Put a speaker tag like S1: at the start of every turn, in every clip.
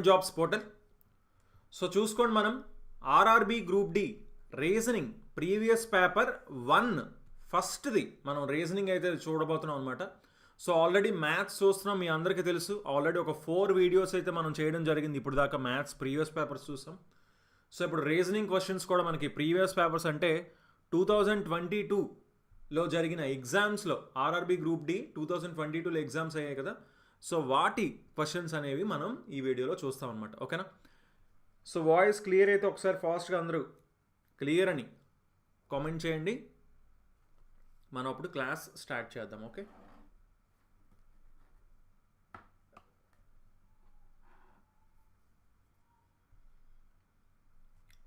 S1: Jobs portal. So చూసుకోండి, మనం RRB group D reasoning previous paper 1 ఫస్ట్ది మనం రీజనింగ్ అయితే చూడబోతున్నాం అనమాట. సో ఆల్రెడీ మ్యాథ్స్ చూస్తున్నాం, మీ అందరికీ తెలుసు. ఆల్రెడీ ఒక 4 వీడియోస్ అయితే మనం చేయడం జరిగింది ఇప్పుడు దాకా. మ్యాథ్స్ ప్రీవియస్ పేపర్స్ చూసాం. సో ఇప్పుడు రీజనింగ్ క్వశ్చన్స్ కూడా మనకి ప్రీవియస్ పేపర్స్ అంటే 2022లో జరిగిన ఎగ్జామ్స్లో ఆర్ఆర్బి గ్రూప్ డి 2022లో ఎగ్జామ్స్ అయ్యాయి కదా. సో వాటి క్వశ్చన్స్ అనేవి మనం ఈ వీడియోలో చూస్తాం అనమాట. ఓకేనా? సో వాయిస్ క్లియర్ అయితే ఒకసారి ఫాస్ట్గా అందరూ క్లియర్ అని కామెంట్ చేయండి. మనం అప్పుడు క్లాస్ స్టార్ట్ చేద్దాం. ఓకే,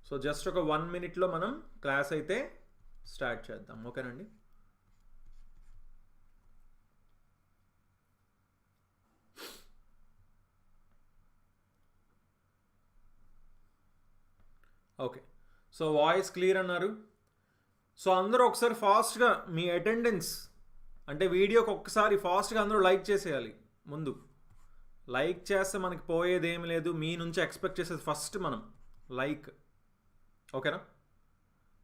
S1: సో జస్ట్ ఒక 1 minute మనం క్లాస్ అయితే స్టార్ట్ చేద్దాం. ఓకేనండి? ఓకే, సో వాయిస్ క్లియర్ అన్నారు. సో అందరూ ఒకసారి ఫాస్ట్గా మీ అటెండెన్స్ అంటే వీడియోకి ఒక్కసారి ఫాస్ట్గా అందరూ లైక్ చేసేయాలి. ముందు లైక్ చేస్తే మనకి పోయేది ఏమి లేదు. మీ నుంచి ఎక్స్పెక్ట్ చేసేది ఫస్ట్ మనం లైక్. ఓకేనా?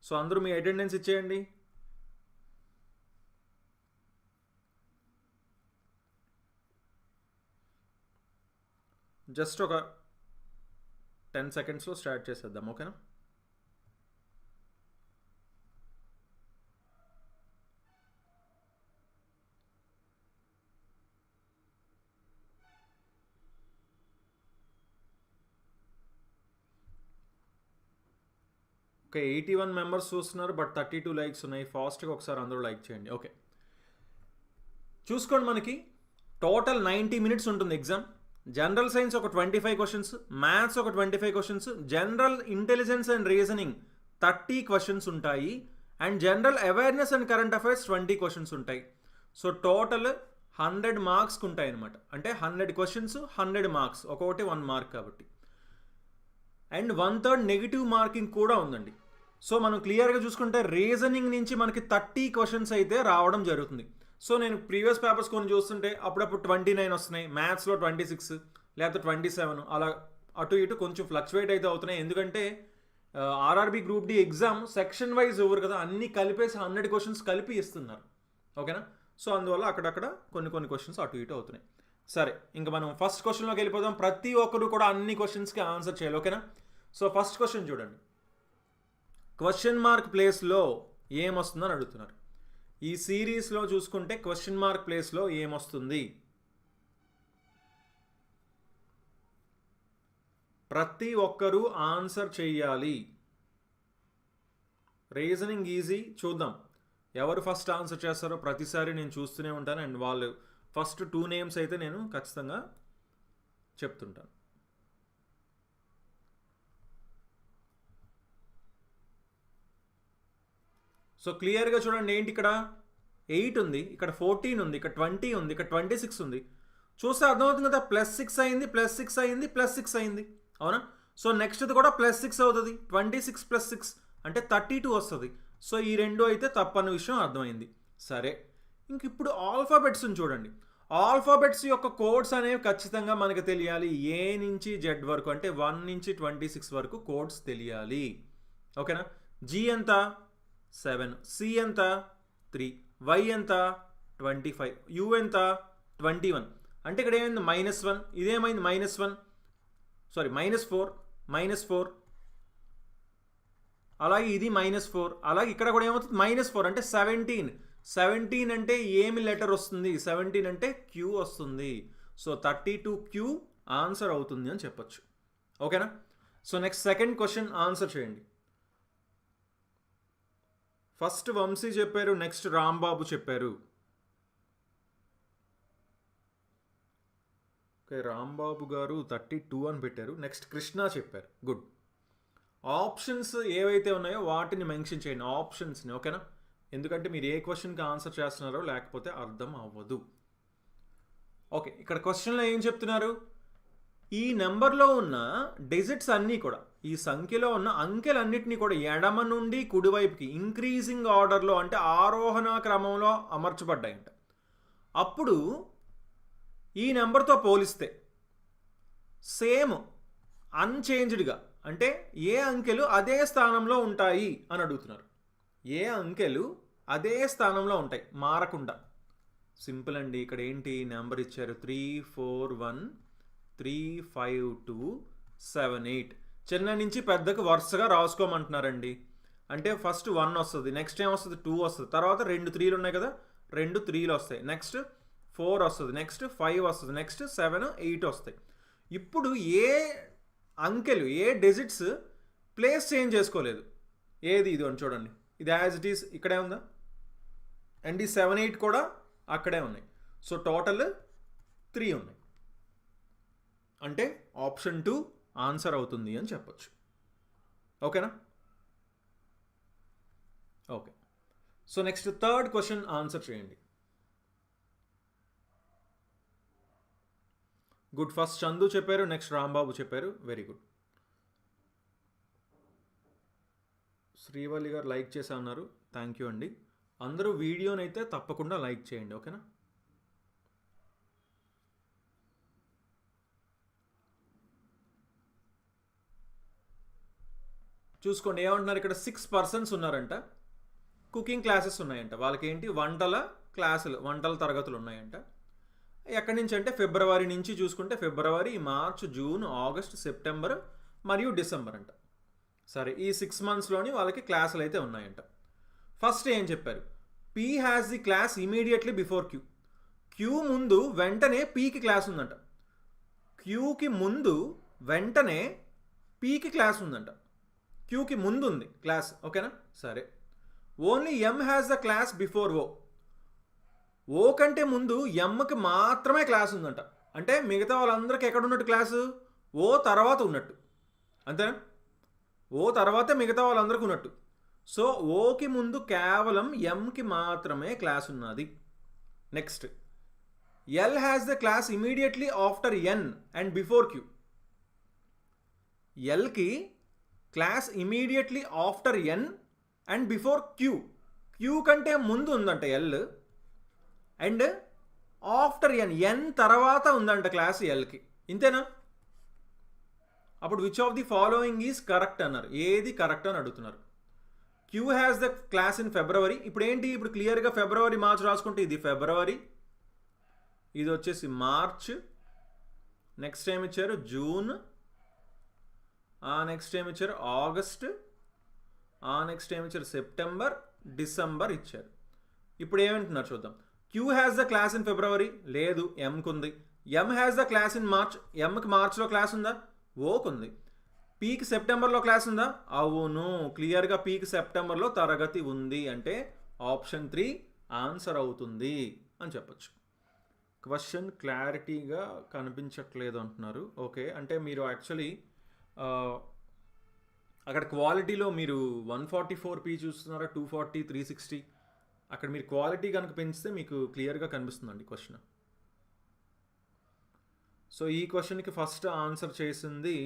S1: సో అందరూ మీ అటెండెన్స్ ఇచ్చేయండి. జస్ట్ ఒక 10 secondsలో స్టార్ట్ చేసేద్దాం. ఓకేనా? ఓకే, 81 మెంబర్స్ చూస్తున్నారు, బట్ 32 లైక్స్ ఉన్నాయి. ఫాస్ట్గా ఒకసారి అందరూ లైక్ చేయండి. ఓకే, చూసుకోండి, మనకి టోటల్ 90 minutes ఉంటుంది ఎగ్జామ్. జనరల్ సైన్స్ ఒక 25 questions, మ్యాథ్స్ ఒక 25 questions, general intelligence and reasoning 30 questions ఉంటాయి, and general awareness and current affairs 20 questions ఉంటాయి. సో టోటల్ 100 మార్క్స్కి ఉంటాయి అనమాట. అంటే 100 questions 100 మార్క్స్, ఒక్కొక్కటి 1 mark కాబట్టి. అండ్ 1/3 నెగిటివ్ మార్కింగ్ కూడా ఉందండి. సో మనం క్లియర్గా చూసుకుంటే రీజనింగ్ నుంచి మనకి 30 questions అయితే రావడం జరుగుతుంది. సో నేను ప్రీవియస్ పేపర్స్ కొన్ని చూస్తుంటే అప్పుడప్పుడు 29 వస్తున్నాయి, మ్యాథ్స్లో 26 లేకపోతే 27, అలా అటు ఇటు కొంచెం ఫ్లక్చువేట్ అయితే అవుతున్నాయి. ఎందుకంటే RRB group D exam section wise ఇవ్వరు కదా, అన్నీ కలిపేసి 100 questions కలిపి ఇస్తున్నారు. ఓకేనా? సో అందువల్ల అక్కడక్కడ కొన్ని క్వశ్చన్స్ అటు ఇటు అవుతున్నాయి. సరే, ఇంకా మనం ఫస్ట్ క్వశ్చన్లోకి వెళ్ళిపోదాం. ప్రతి ఒక్కరు కూడా అన్ని క్వశ్చన్స్కి ఆన్సర్ చేయాలి. ఓకేనా? సో ఫస్ట్ క్వశ్చన్ చూడండి. క్వశ్చన్ మార్క్ ప్లేస్లో ఏమొస్తుందని అడుగుతున్నారు. ఈ సిరీస్లో చూసుకుంటే క్వశ్చన్ మార్క్ ప్లేస్లో ఏమొస్తుంది? ప్రతి ఒక్కరూ ఆన్సర్ చెయ్యాలి. Reasoning easy. చూద్దాం ఎవరు ఫస్ట్ ఆన్సర్ చేస్తారో. ప్రతిసారి నేను చూస్తూనే ఉంటాను, అండ్ వాళ్ళు ఫస్ట్ 2 names అయితే నేను ఖచ్చితంగా చెప్తుంటాను. సో క్లియర్గా చూడండి, ఏంటి ఇక్కడ 8 ఉంది, ఇక్కడ 14 ఉంది, ఇక్కడ 20 ఉంది, ఇక్కడ 26 ఉంది. చూస్తే అర్థమవుతుంది కదా, +6 అయింది, +6 అయింది, +6 అయింది. అవునా? సో నెక్స్ట్ది కూడా +6 అవుతుంది. 26 + 6 అంటే 32 వస్తుంది. సో ఈ రెండు అయితే తప్పని విషయం అర్థమైంది. సరే, ఇంక ఇప్పుడు ఆల్ఫాబెట్స్ని చూడండి. ఆల్ఫాబెట్స్ యొక్క కోడ్స్ అనేవి ఖచ్చితంగా మనకు తెలియాలి. ఏ నుంచి జెడ్ వరకు అంటే 1 నుంచి 26 వరకు కోడ్స్ తెలియాలి. ఓకేనా? జీ ఎంత? 7, సి ఎంత? 3, వై ఎంత? 25, యు ఎంత? 21. అంటే ఇక్కడ ఏమైంది? -1. ఇదేమైంది? -1, సారీ -4. అలాగే ఇది -4. అలాగే ఇక్కడ కూడా ఏమవుతుంది? -4 అంటే 17 అంటే ఏమి లెటర్ వస్తుంది? 17 అంటే క్యూ వస్తుంది. సో 32Q ఆన్సర్ అవుతుంది అని చెప్పొచ్చు. ఓకేనా? So next second question answer చేయండి. ఫస్ట్ వంశీ చెప్పారు, నెక్స్ట్ రాంబాబు చెప్పారు. ఓకే, రాంబాబు గారు 32 అని పెట్టారు. నెక్స్ట్ కృష్ణ చెప్పారు. గుడ్. ఆప్షన్స్ ఏవైతే ఉన్నాయో వాటిని మెన్షన్ చేయండి, ఆప్షన్స్ని. ఓకేనా? ఎందుకంటే మీరు ఏ క్వశ్చన్కి ఆన్సర్ చేస్తున్నారో లేకపోతే అర్థం అవ్వదు. ఓకే, ఇక్కడ క్వశ్చన్లో ఏం చెప్తున్నారు? ఈ నెంబర్లో ఉన్న డిజిట్స్ అన్నీ కూడా, ఈ సంఖ్యలో ఉన్న అంకెలన్నిటినీ కూడా ఎడమ నుండి కుడివైపుకి ఇంక్రీజింగ్ ఆర్డర్లో అంటే ఆరోహణ క్రమంలో అమర్చబడ్డాయంట. అప్పుడు ఈ నెంబర్తో పోలిస్తే సేమ్ అన్చేంజ్డ్గా అంటే ఏ అంకెలు అదే స్థానంలో ఉంటాయి అని అడుగుతున్నారు. ఏ అంకెలు అదే స్థానంలో ఉంటాయి మారకుండా. సింపుల్ అండి. ఇక్కడ ఏంటి నెంబర్ ఇచ్చారు 341 352 78. చిన్న నుంచి పెద్దకు వరుసగా రాసుకోమంటున్నారండి. అంటే ఫస్ట్ 1 వస్తుంది, నెక్స్ట్ ఏం వస్తుంది 2 వస్తుంది, తర్వాత 2 3లు ఉన్నాయి కదా 2 3లు వస్తాయి, నెక్స్ట్ 4 వస్తుంది, నెక్స్ట్ 5 వస్తుంది, నెక్స్ట్ 7 8 వస్తాయి. ఇప్పుడు ఏ అంకెలు ఏ డిజిట్స్ ప్లేస్ చేంజ్ చేసుకోలేదు. ఏది ఇది అని చూడండి, ఇది యాజ్ ఇట్ ఈస్ ఇక్కడే ఉందా, అండ్ ఈ 7 8 కూడా అక్కడే ఉన్నాయి. సో టోటల్ 3 ఉన్నాయి. అంటే ఆప్షన్ 2 ఆన్సర్ అవుతుంది అని చెప్పొచ్చు. ఓకేనా? Okay. So next third question answer చేయండి. గుడ్. ఫస్ట్ చందు చెప్పారు, నెక్స్ట్ రాంబాబు చెప్పారు. Very good. శ్రీవల్లి గారు లైక్ చేసా అన్నారు. థ్యాంక్ యూ అండి. అందరూ వీడియోనైతే తప్పకుండా లైక్ చేయండి. ఓకేనా? చూసుకోండి ఏమంటున్నారు ఇక్కడ. 6 persons ఉన్నారంట. కుకింగ్ క్లాసెస్ ఉన్నాయంట. వాళ్ళకి ఏంటి వంటల క్లాసులు, వంటల తరగతులు ఉన్నాయంట. ఎక్కడి నుంచి అంటే ఫిబ్రవరి నుంచి చూసుకుంటే ఫిబ్రవరి, మార్చ్, జూన్, ఆగస్ట్, సెప్టెంబర్ మరియు డిసెంబర్ అంట. సరే, ఈ 6 monthsలోని వాళ్ళకి క్లాసులు అయితే ఉన్నాయంట. ఫస్ట్ ఏం చెప్పారు, P has the class immediately before Q. Q ముందు వెంటనే పీకి క్లాస్ ఉందంట. క్యూకి ముందు వెంటనే పీకి క్లాస్ ఉందంట. క్యూకి ముందు ఉంది క్లాస్. ఓకేనా? సరే. Only M has the class before O. O కంటే ముందు ఎంకి మాత్రమే క్లాస్ ఉందంట. అంటే మిగతా వాళ్ళందరికీ ఎక్కడ ఉన్నట్టు క్లాసు? ఓ తర్వాత ఉన్నట్టు. అంతేనా? ఓ తర్వాతే మిగతా వాళ్ళందరికీ ఉన్నట్టు. సో ఓకి ముందు కేవలం ఎంకి మాత్రమే క్లాస్ ఉన్నది. Next, L has the class immediately after N and before Q. ఎల్కి class immediately after N and before Q. Q కంటే ముందు ఉందంట L, and after N, N తర్వాత ఉందంట క్లాస్ ఎల్కి. ఇంతేనా? అప్పుడు which of the following is correct అన్నారు. ఏది కరెక్ట్ అని అడుగుతున్నారు. Q has the class in February. ఇప్పుడు ఏంటి, ఇప్పుడు క్లియర్గా ఫిబ్రవరి మార్చ్ రాసుకుంటే ఇది ఫిబ్రవరి, ఇది వచ్చేసి మార్చ్, నెక్స్ట్ ఏమి ఇచ్చారు జూన్, నెక్స్ట్ ఏమి ఇచ్చారు ఆగస్ట్, నెక్స్ట్ ఏమి ఇచ్చారు సెప్టెంబర్, డిసెంబర్ ఇచ్చారు. ఇప్పుడు ఏమంటున్నారు చూద్దాం. Q has the class in February, లేదు ఎంకు ఉంది. M has the class in March, ఎంకి మార్చ్లో క్లాస్ ఉందా? ఓకు ఉంది. పీకి సెప్టెంబర్లో క్లాస్ ఉందా? అవును, క్లియర్గా పీకి సెప్టెంబర్లో తరగతి ఉంది. అంటే ఆప్షన్ 3 ఆన్సర్ అవుతుంది అని చెప్పచ్చు. క్వశ్చన్ క్లారిటీగా కనిపించట్లేదు అంటున్నారు. ఓకే, అంటే మీరు యాక్చువల్లీ అక్కడ క్వాలిటీలో మీరు 144p చూస్తున్నారా, 240, 360, అక్కడ మీరు క్వాలిటీ కనుక పెంచితే మీకు క్లియర్గా కనిపిస్తుందండి క్వశ్చన్. సో ఈ క్వశ్చన్కి ఫస్ట్ ఆన్సర్ చేసింది,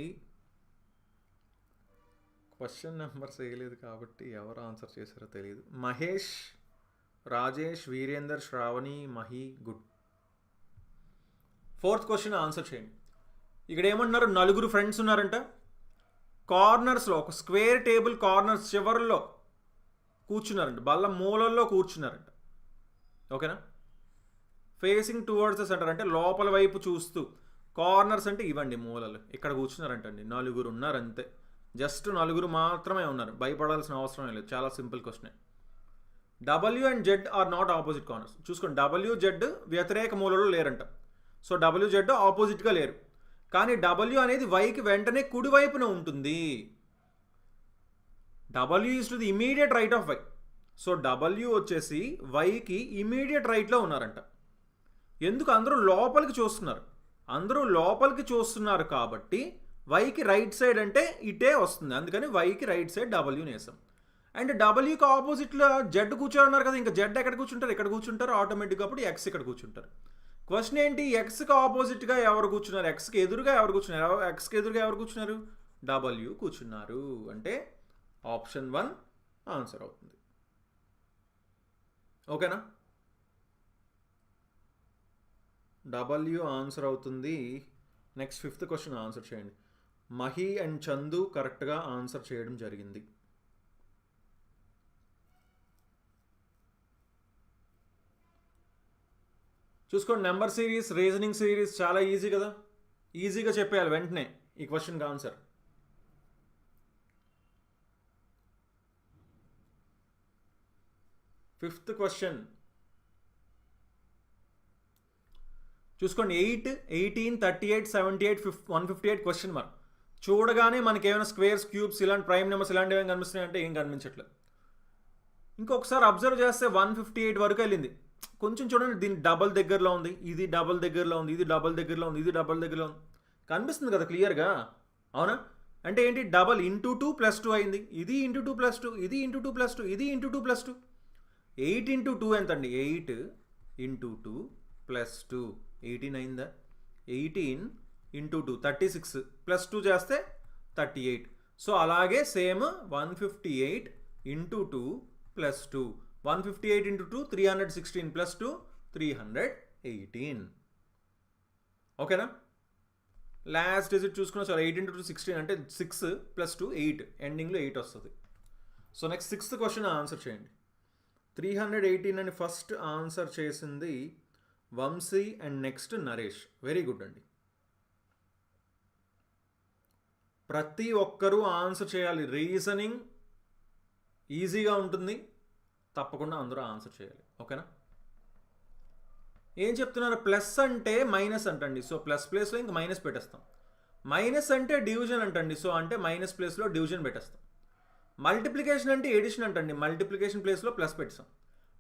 S1: క్వశ్చన్ నెంబర్స్ వేయలేదు కాబట్టి ఎవరు ఆన్సర్ చేశారో తెలియదు. Mahesh, Rajesh, Virender, Shravani, Mahi. Good. Fourth question answer చేయండి. ఇక్కడ ఏమంటున్నారు, 4 ఫ్రెండ్స్ ఉన్నారంట. కార్నర్స్లో ఒక స్క్వేర్ టేబుల్ కార్నర్స్ చివరిలో కూర్చున్నారంట, బల్ల మూలల్లో కూర్చున్నారంట. ఓకేనా? ఫేసింగ్ టువర్డ్స్ ద సెంటర్ అంటే లోపల వైపు చూస్తూ. కార్నర్స్ అంటే ఇవ్వండి మూలలు, ఇక్కడ కూర్చున్నారంటండి. 4 ఉన్నారు అంతే, జస్ట్ 4 మాత్రమే ఉన్నారు. భయపడాల్సిన అవసరం లేదు, చాలా simple question. W and Z are not opposite corners. చూసుకోండి, డబ్ల్యూ జెడ్ వ్యతిరేక మూలలో లేరంట. సో డబ్ల్యూ జెడ్ ఆపోజిట్గా లేరు. కానీ డబ్ల్యూ అనేది వైకి వెంటనే కుడివైపున ఉంటుంది. W is to the immediate right of Y. So W వచ్చేసి వైకి ఇమీడియట్ రైట్లో ఉన్నారంట. ఎందుకు? అందరూ లోపలికి చూస్తున్నారు. అందరూ లోపలికి చూస్తున్నారు కాబట్టి వైకి రైట్ సైడ్ అంటే ఇటే వస్తుంది. అందుకని వైకి రైట్ సైడ్ డబ్ల్యూని వేసాం. అండ్ డబ్ల్యూకి ఆపోజిట్లో జెడ్ కూర్చోన్నారు కదా, ఇంకా జెడ్ ఎక్కడ కూర్చుంటారు? ఇక్కడ కూర్చుంటారు ఆటోమేటిక్గా. అప్పుడు ఎక్స్ ఇక్కడ కూర్చుంటారు. క్వశ్చన్ ఏంటి, ఎక్స్కి ఆపోజిట్గా ఎవరు కూర్చున్నారు, ఎక్స్కి ఎదురుగా ఎవరు కూర్చున్నారు? ఎక్స్కి ఎదురుగా ఎవరు కూర్చున్నారు? డబ్ల్యూ కూర్చున్నారు. అంటే ఆప్షన్ 1 ఆన్సర్ అవుతుంది. ఓకేనా? డబ్ల్యూ ఆన్సర్ అవుతుంది. నెక్స్ట్ 5th క్వశ్చన్ ఆన్సర్ చేయండి. మహి అండ్ చందు కరెక్ట్గా ఆన్సర్ చేయడం జరిగింది. చూసుకోండి, నెంబర్ సిరీస్, రీజనింగ్ సిరీస్ చాలా ఈజీ కదా, ఈజీగా చెప్పేయాలి వెంటనే ఈ క్వశ్చన్కి ఆన్సర్. ఫిఫ్త్ క్వశ్చన్ చూసుకోండి, 8, 18, 38, 78, 158 క్వశ్చన్ మార్క్. చూడగానే మనకి ఏమైనా స్క్వేర్స్, క్యూబ్స్, ఇలాంటి ప్రైమ్ నెంబర్స్ ఇలాంటివి ఏమైనా కనిపిస్తున్నాయంటే ఏం కనిపించట్లేదు. ఇంకొకసారి అబ్జర్వ్ చేస్తే 158 వరకు వెళ్ళింది. కొంచెం చూడండి, దీని డబల్ దగ్గరలో ఉంది, ఇది డబల్ దగ్గరలో ఉంది, ఇది డబల్ దగ్గరలో ఉంది, ఇది డబల్ దగ్గరలో ఉంది, కనిపిస్తుంది కదా క్లియర్గా, అవునా? అంటే ఏంటి, డబల్ ఇంటూ 2 + 2 అయింది, ఇది ఇంటూ 2 + 2, ఇది ఇంటూ 2 + 2, ఇది ఇంటూ 2 + 2. 8 × 2 ఎంత అండి? 8 × 2 + 2 18 అయిందా? 18 × 2 36 + 2 చేస్తే 38. సో అలాగే సేమ్ 158 × 2 + 2, 158 × 2 316 + 2 318. ఓకేనా? లాస్ట్ డిజిట్ చూసుకున్నా సార్, 8 × 2 16 అంటే 6 + 2 8, ఎండింగ్లో 8 వస్తుంది. So next 6th question answer చేయండి. 318 అని ఫస్ట్ ఆన్సర్ చేసింది Vamsi and next Naresh. Very good అండి. ప్రతి ఒక్కరూ ఆన్సర్ చేయాలి. రీజనింగ్ ఈజీగా ఉంటుంది, తప్పకుండా అందరూ ఆన్సర్ చేయాలి. ఓకేనా? ఏం చెప్తున్నారు? ప్లస్ అంటే మైనస్ అంటండి, సో ప్లస్ ప్లేస్లో ఇంక మైనస్ పెట్టేస్తాం. మైనస్ అంటే డివిజన్ అంటండి, సో అంటే మైనస్ ప్లేస్లో డివిజన్ పెట్టేస్తాం. మల్టిప్లికేషన్ అంటే ఎడిషన్ అంటండి, మల్టిప్లికేషన్ ప్లేస్లో ప్లస్ పెట్టాం.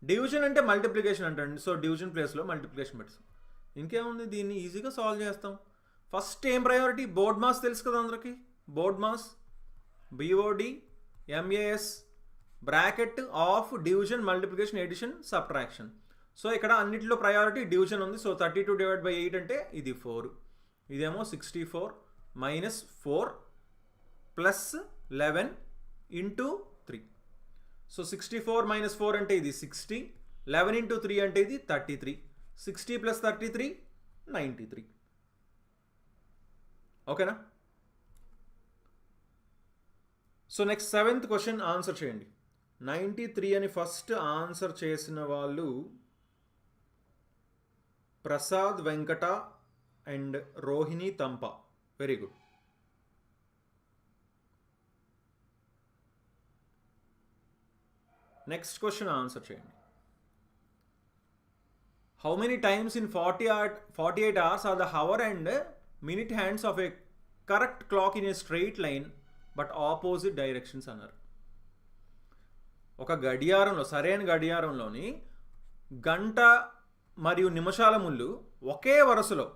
S1: డివిజన్ అంటే మల్టిప్లికేషన్ అంటండి, సో డివిజన్ ప్లేస్లో మల్టిప్లికేషన్ పెట్టాం. ఇంకేముంది, దీన్ని ఈజీగా సాల్వ్ చేస్తాం. ఫస్ట్ ఏం ప్రయారిటీ? బోర్డ్ మాస్ తెలుసు కదా అందరికీ. BODMAS BOD MAS bracket of division, multiplication, addition, subtraction. So ఇక్కడ అన్నిటిలో ప్రయారిటీ డివిజన్ ఉంది. సో 32/8 అంటే ఇది 4, ఇదేమో 64 - 4 + 11 × 3. సో 64 - 4 అంటే ఇది 60, 11 × 3 అంటే ఇది 33, 60 + 33 93. ఓకేనా? So next 7th question answer చేయండి. 93 అని ఫస్ట్ ఆన్సర్ చేసిన వాళ్ళు Prasad Venkata and Rohini Thampa. Very good. Next question answer చేయండి. How many times in 48 hours are the hour and minute hands of a correct clock in a straight line but opposite directions అన్నారు. ఒక గడియారంలో, సరైన గడియారంలోని గంట మరియు నిమిషాల ముళ్ళు ఒకే వరుసలో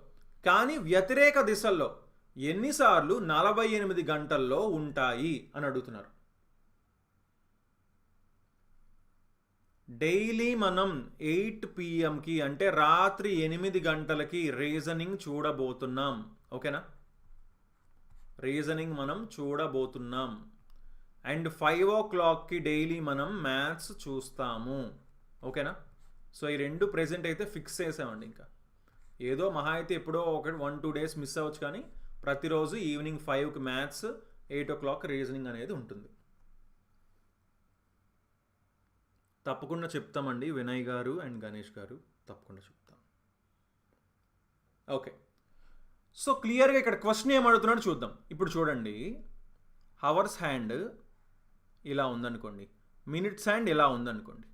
S1: కానీ వ్యతిరేక దిశల్లో ఎన్నిసార్లు 48 గంటల్లో ఉంటాయి అని అడుగుతున్నారు. డైలీ మనం 8 PM అంటే రాత్రి 8 గంటలకి రీజనింగ్ చూడబోతున్నాం. ఓకేనా? రీజనింగ్ మనం చూడబోతున్నాం. అండ్ 5 o'clockకి డైలీ మనం మ్యాథ్స్ చూస్తాము. ఓకేనా? సో ఈ రెండు ప్రెజెంట్ అయితే ఫిక్స్ చేసామండి. ఇంకా ఏదో మహా అయితే ఎప్పుడో 1-2 days మిస్ అవ్వచ్చు, కానీ ప్రతిరోజు ఈవినింగ్ 5కి మ్యాథ్స్, 8 o'clock రీజనింగ్ అనేది ఉంటుంది. తప్పకుండా చెప్తామండి, వినయ్ గారు అండ్ గణేష్ గారు తప్పకుండా చెప్తాం. ఓకే, సో క్లియర్గా ఇక్కడ క్వశ్చన్ ఏం అడుగుతున్నాడు చూద్దాం. ఇప్పుడు చూడండి, హవర్స్ హ్యాండ్ ఇలా ఉందనుకోండి, మినిట్స్ హ్యాండ్ ఇలా ఉందనుకోండి.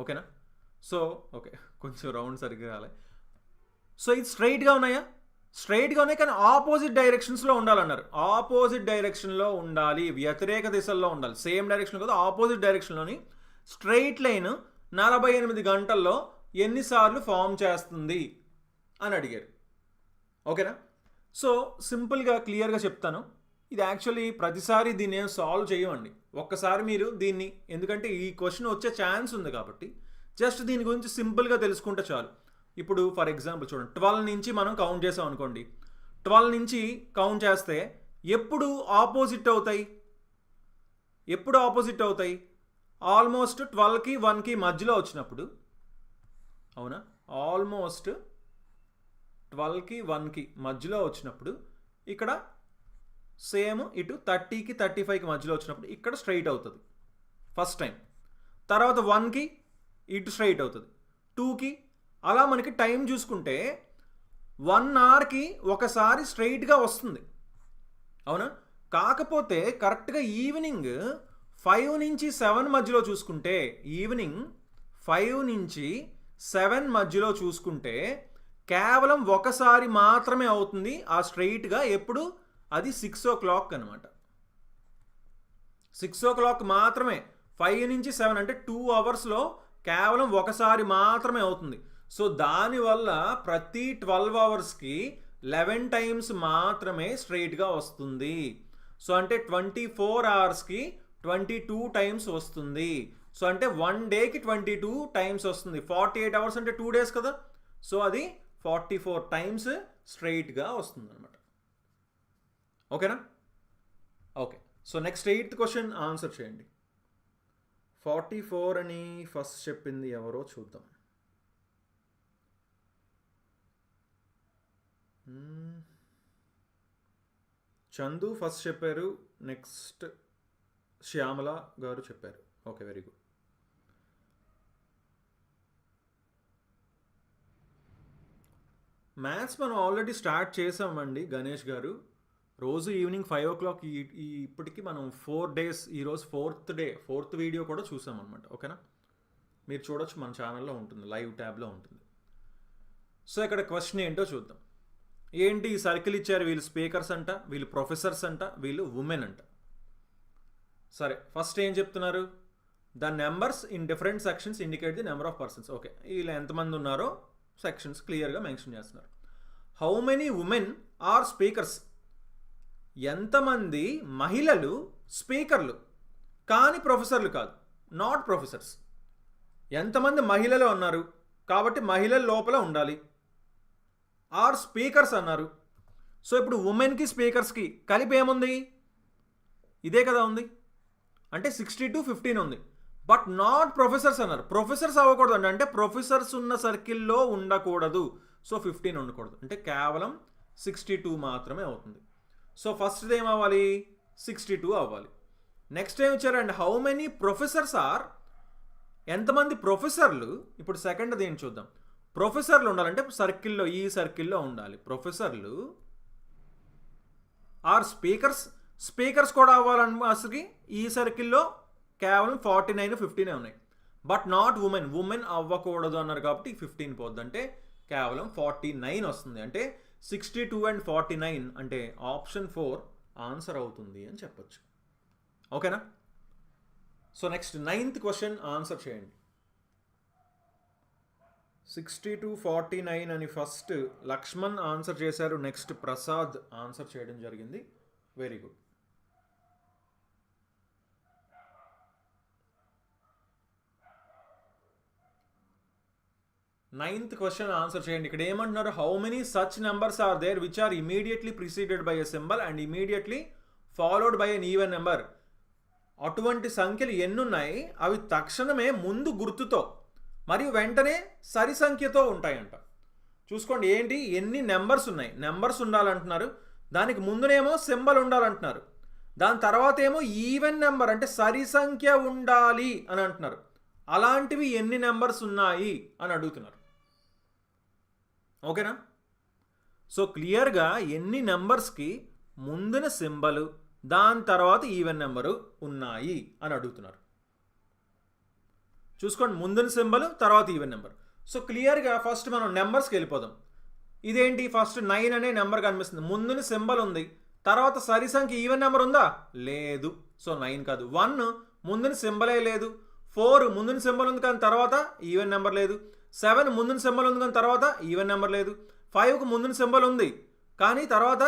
S1: ఓకేనా? సో ఓకే, కొంచెం రౌండ్ సరిగ్గా రాలే. సో ఇది స్ట్రైట్గా ఉన్నాయా? స్ట్రైట్గా ఉన్నాయి, కానీ ఆపోజిట్ డైరెక్షన్స్లో ఉండాలన్నారు. ఆపోజిట్ డైరెక్షన్లో ఉండాలి, వ్యతిరేక దిశల్లో ఉండాలి. సేమ్ డైరెక్షన్ కదా, ఆపోజిట్ డైరెక్షన్లోని స్ట్రైట్ లైన్ 48 గంటల్లో ఎన్నిసార్లు ఫామ్ చేస్తుంది అని అడిగారు. ఓకేనా? సో సింపుల్గా క్లియర్గా చెప్తాను. ఇది యాక్చువల్లీ ప్రతిసారి దీన్ని ఏం సాల్వ్ చేయమండి. ఒక్కసారి మీరు దీన్ని, ఎందుకంటే ఈ క్వశ్చన్ వచ్చే ఛాన్స్ ఉంది కాబట్టి జస్ట్ దీని గురించి సింపుల్గా తెలుసుకుంటే చాలు. ఇప్పుడు ఫర్ ఎగ్జాంపుల్ చూడండి, 12 నుంచి మనం కౌంట్ చేసాం అనుకోండి. 12 నుంచి కౌంట్ చేస్తే ఎప్పుడు ఆపోజిట్ అవుతాయి? ఎప్పుడు ఆపోజిట్ అవుతాయి? ఆల్మోస్ట్ 12కి 1కి మధ్యలో వచ్చినప్పుడు. అవునా? ఆల్మోస్ట్ 12కి 1కి మధ్యలో వచ్చినప్పుడు ఇక్కడ సేమ్ ఇటు 30కి 35కి మధ్యలో వచ్చినప్పుడు ఇక్కడ స్ట్రైట్ అవుతుంది ఫస్ట్ టైం. తర్వాత 1కి ఇటు స్ట్రైట్ అవుతుంది, 2కి. అలా మనకి టైం చూసుకుంటే 1 అవర్కి ఒకసారి స్ట్రైట్గా వస్తుంది, అవునా? కాకపోతే కరెక్ట్గా ఈవినింగ్ 5 నుంచి 7 మధ్యలో చూసుకుంటే, ఈవినింగ్ 5 నుంచి 7 మధ్యలో చూసుకుంటే కేవలం ఒకసారి మాత్రమే అవుతుంది ఆ స్ట్రైట్గా. ఎప్పుడు? అది 6 o'clock అనమాట. 6 o'clock మాత్రమే. 5 నుంచి 7 అంటే 2 అవర్స్లో కేవలం ఒకసారి మాత్రమే అవుతుంది. సో దానివల్ల ప్రతి 12 అవర్స్కి 11 టైమ్స్ మాత్రమే స్ట్రైట్గా వస్తుంది. సో అంటే 24 అవర్స్కి 22 టైమ్స్ వస్తుంది. సో అంటే 1 డేకి 22 టైమ్స్ వస్తుంది. 48 అవర్స్ అంటే 2 డేస్ కదా. సో అది 44 టైమ్స్ స్ట్రైట్గా వస్తుంది అనమాట. ఓకేనా? Okay. So next 8th question answer చేయండి. 44 అని ఫస్ట్ చెప్పింది ఎవరో చూద్దాం. చందు ఫస్ట్ చెప్పారు, నెక్స్ట్ శ్యామల గారు చెప్పారు. Okay, very good. మ్యాథ్స్ మనం ఆల్రెడీ స్టార్ట్ చేసామండి గణేష్ గారు. రోజు ఈవినింగ్ 5 o'clock ఇప్పటికి మనం 4 days, ఈరోజు 4th డే, 4th వీడియో కూడా చూసామన్నమాట. ఓకేనా? మీరు చూడొచ్చు, మన ఛానల్లో ఉంటుంది, లైవ్ ట్యాబ్లో ఉంటుంది. సో ఇక్కడ క్వశ్చన్ ఏంటో చూద్దాం. ఏంటి ఈ సర్కిల్ ఇచ్చారు, వీళ్ళు స్పీకర్స్ అంట, వీళ్ళు ప్రొఫెసర్స్ అంట, వీళ్ళు ఉమెన్ అంట. సరే, ఫస్ట్ ఏం చెప్తున్నారు? The numbers in different sections indicate the number of persons. Okay, వీళ్ళు ఎంతమంది ఉన్నారో సెక్షన్స్ క్లియర్గా మెన్షన్ చేస్తున్నారు. How many women are speakers? ఎంతమంది మహిళలు స్పీకర్లు కానీ ప్రొఫెసర్లు కాదు, నాట్ ప్రొఫెసర్స్. ఎంతమంది మహిళలు అన్నారు కాబట్టి మహిళల లోపల ఉండాలి. ఆర్ స్పీకర్స్ అన్నారు. సో ఇప్పుడు ఉమెన్కి స్పీకర్స్కి కలిపి ఏముంది? ఇదే కదా ఉంది. అంటే 60 to 15 ఉంది. బట్ నాట్ ప్రొఫెసర్స్ అన్నారు. ప్రొఫెసర్స్ అవ్వకూడదు అంటే ప్రొఫెసర్స్ ఉన్న సర్కిల్లో ఉండకూడదు. సో 15 ఉండకూడదు. అంటే కేవలం 62 మాత్రమే అవుతుంది. సో ఫస్ట్ ఏమవ్వాలి? 62 అవ్వాలి. నెక్స్ట్ ఏం ఇచ్చారండి? How many professors are? ఎంతమంది ప్రొఫెసర్లు? ఇప్పుడు సెకండ్ దేని చూద్దాం. ప్రొఫెసర్లు ఉండాలంటే సర్కిల్లో, ఈ సర్కిల్లో ఉండాలి ప్రొఫెసర్లు. Are speakers? స్పీకర్స్ కూడా అవ్వాలని అసలుకి ఈ సర్కిల్లో కేవలం 49, 15 ఉన్నాయి. But not women. ఉమెన్ అవ్వకూడదు అన్నారు కాబట్టి 15 పోద్ది. అంటే కేవలం 49 వస్తుంది. అంటే 62 and 49 అంటే ఆప్షన్ 4 ఆన్సర్ అవుతుంది అని చెప్పొచ్చు. ఓకేనా? So next 9th question answer చేయండి. 60 to 49 అని ఫస్ట్ లక్ష్మణ్ ఆన్సర్ చేశారు. నెక్స్ట్ ప్రసాద్ ఆన్సర్ చేయడం జరిగింది. Very good. Ninth question answer చేయండి. ఇక్కడ ఏమంటున్నారు? How many such numbers are there which are immediately preceded by a symbol and immediately followed by an even number. అటువంటి సంఖ్యలు ఎన్నున్నాయి, అవి తక్షణమే ముందు గుర్తుతో మరియు వెంటనే సరి సంఖ్యతో ఉంటాయంట. చూసుకోండి, ఏంటి ఎన్ని నెంబర్స్ ఉన్నాయి, నెంబర్స్ ఉండాలంటున్నారు. దానికి ముందునేమో సింబల్ ఉండాలంటున్నారు. దాని తర్వాత ఏమో ఈవెన్ నెంబర్ అంటే సరి సంఖ్య ఉండాలి అని అంటున్నారు. అలాంటివి ఎన్ని నెంబర్స్ ఉన్నాయి అని అడుగుతున్నారు. ఓకేనా? సో క్లియర్గా ఎన్ని నెంబర్స్కి ముందున సింబలు, దాని తర్వాత ఈవెన్ నెంబరు ఉన్నాయి అని అడుగుతున్నారు. చూసుకోండి, ముందున సింబల్, తర్వాత ఈవెన్ నెంబర్. సో క్లియర్గా ఫస్ట్ మనం నెంబర్స్కి వెళ్ళిపోదాం. ఇదేంటి? ఫస్ట్ 9 అనే నెంబర్ కనిపిస్తుంది. ముందున సింబల్ ఉంది, తర్వాత సరి సంఖ్య ఈవెన్ నెంబర్ ఉందా? లేదు. సో 9 కాదు. 1 ముందున సింబలే లేదు. 4 ముందున సింబల్ ఉంది కానీ తర్వాత ఈవెన్ నెంబర్ లేదు. 7 ముందున సింబల్ ఉంది కానీ తర్వాత ఈవెన్ నెంబర్ లేదు. 5కు ముందున సింబల్ ఉంది కానీ తర్వాత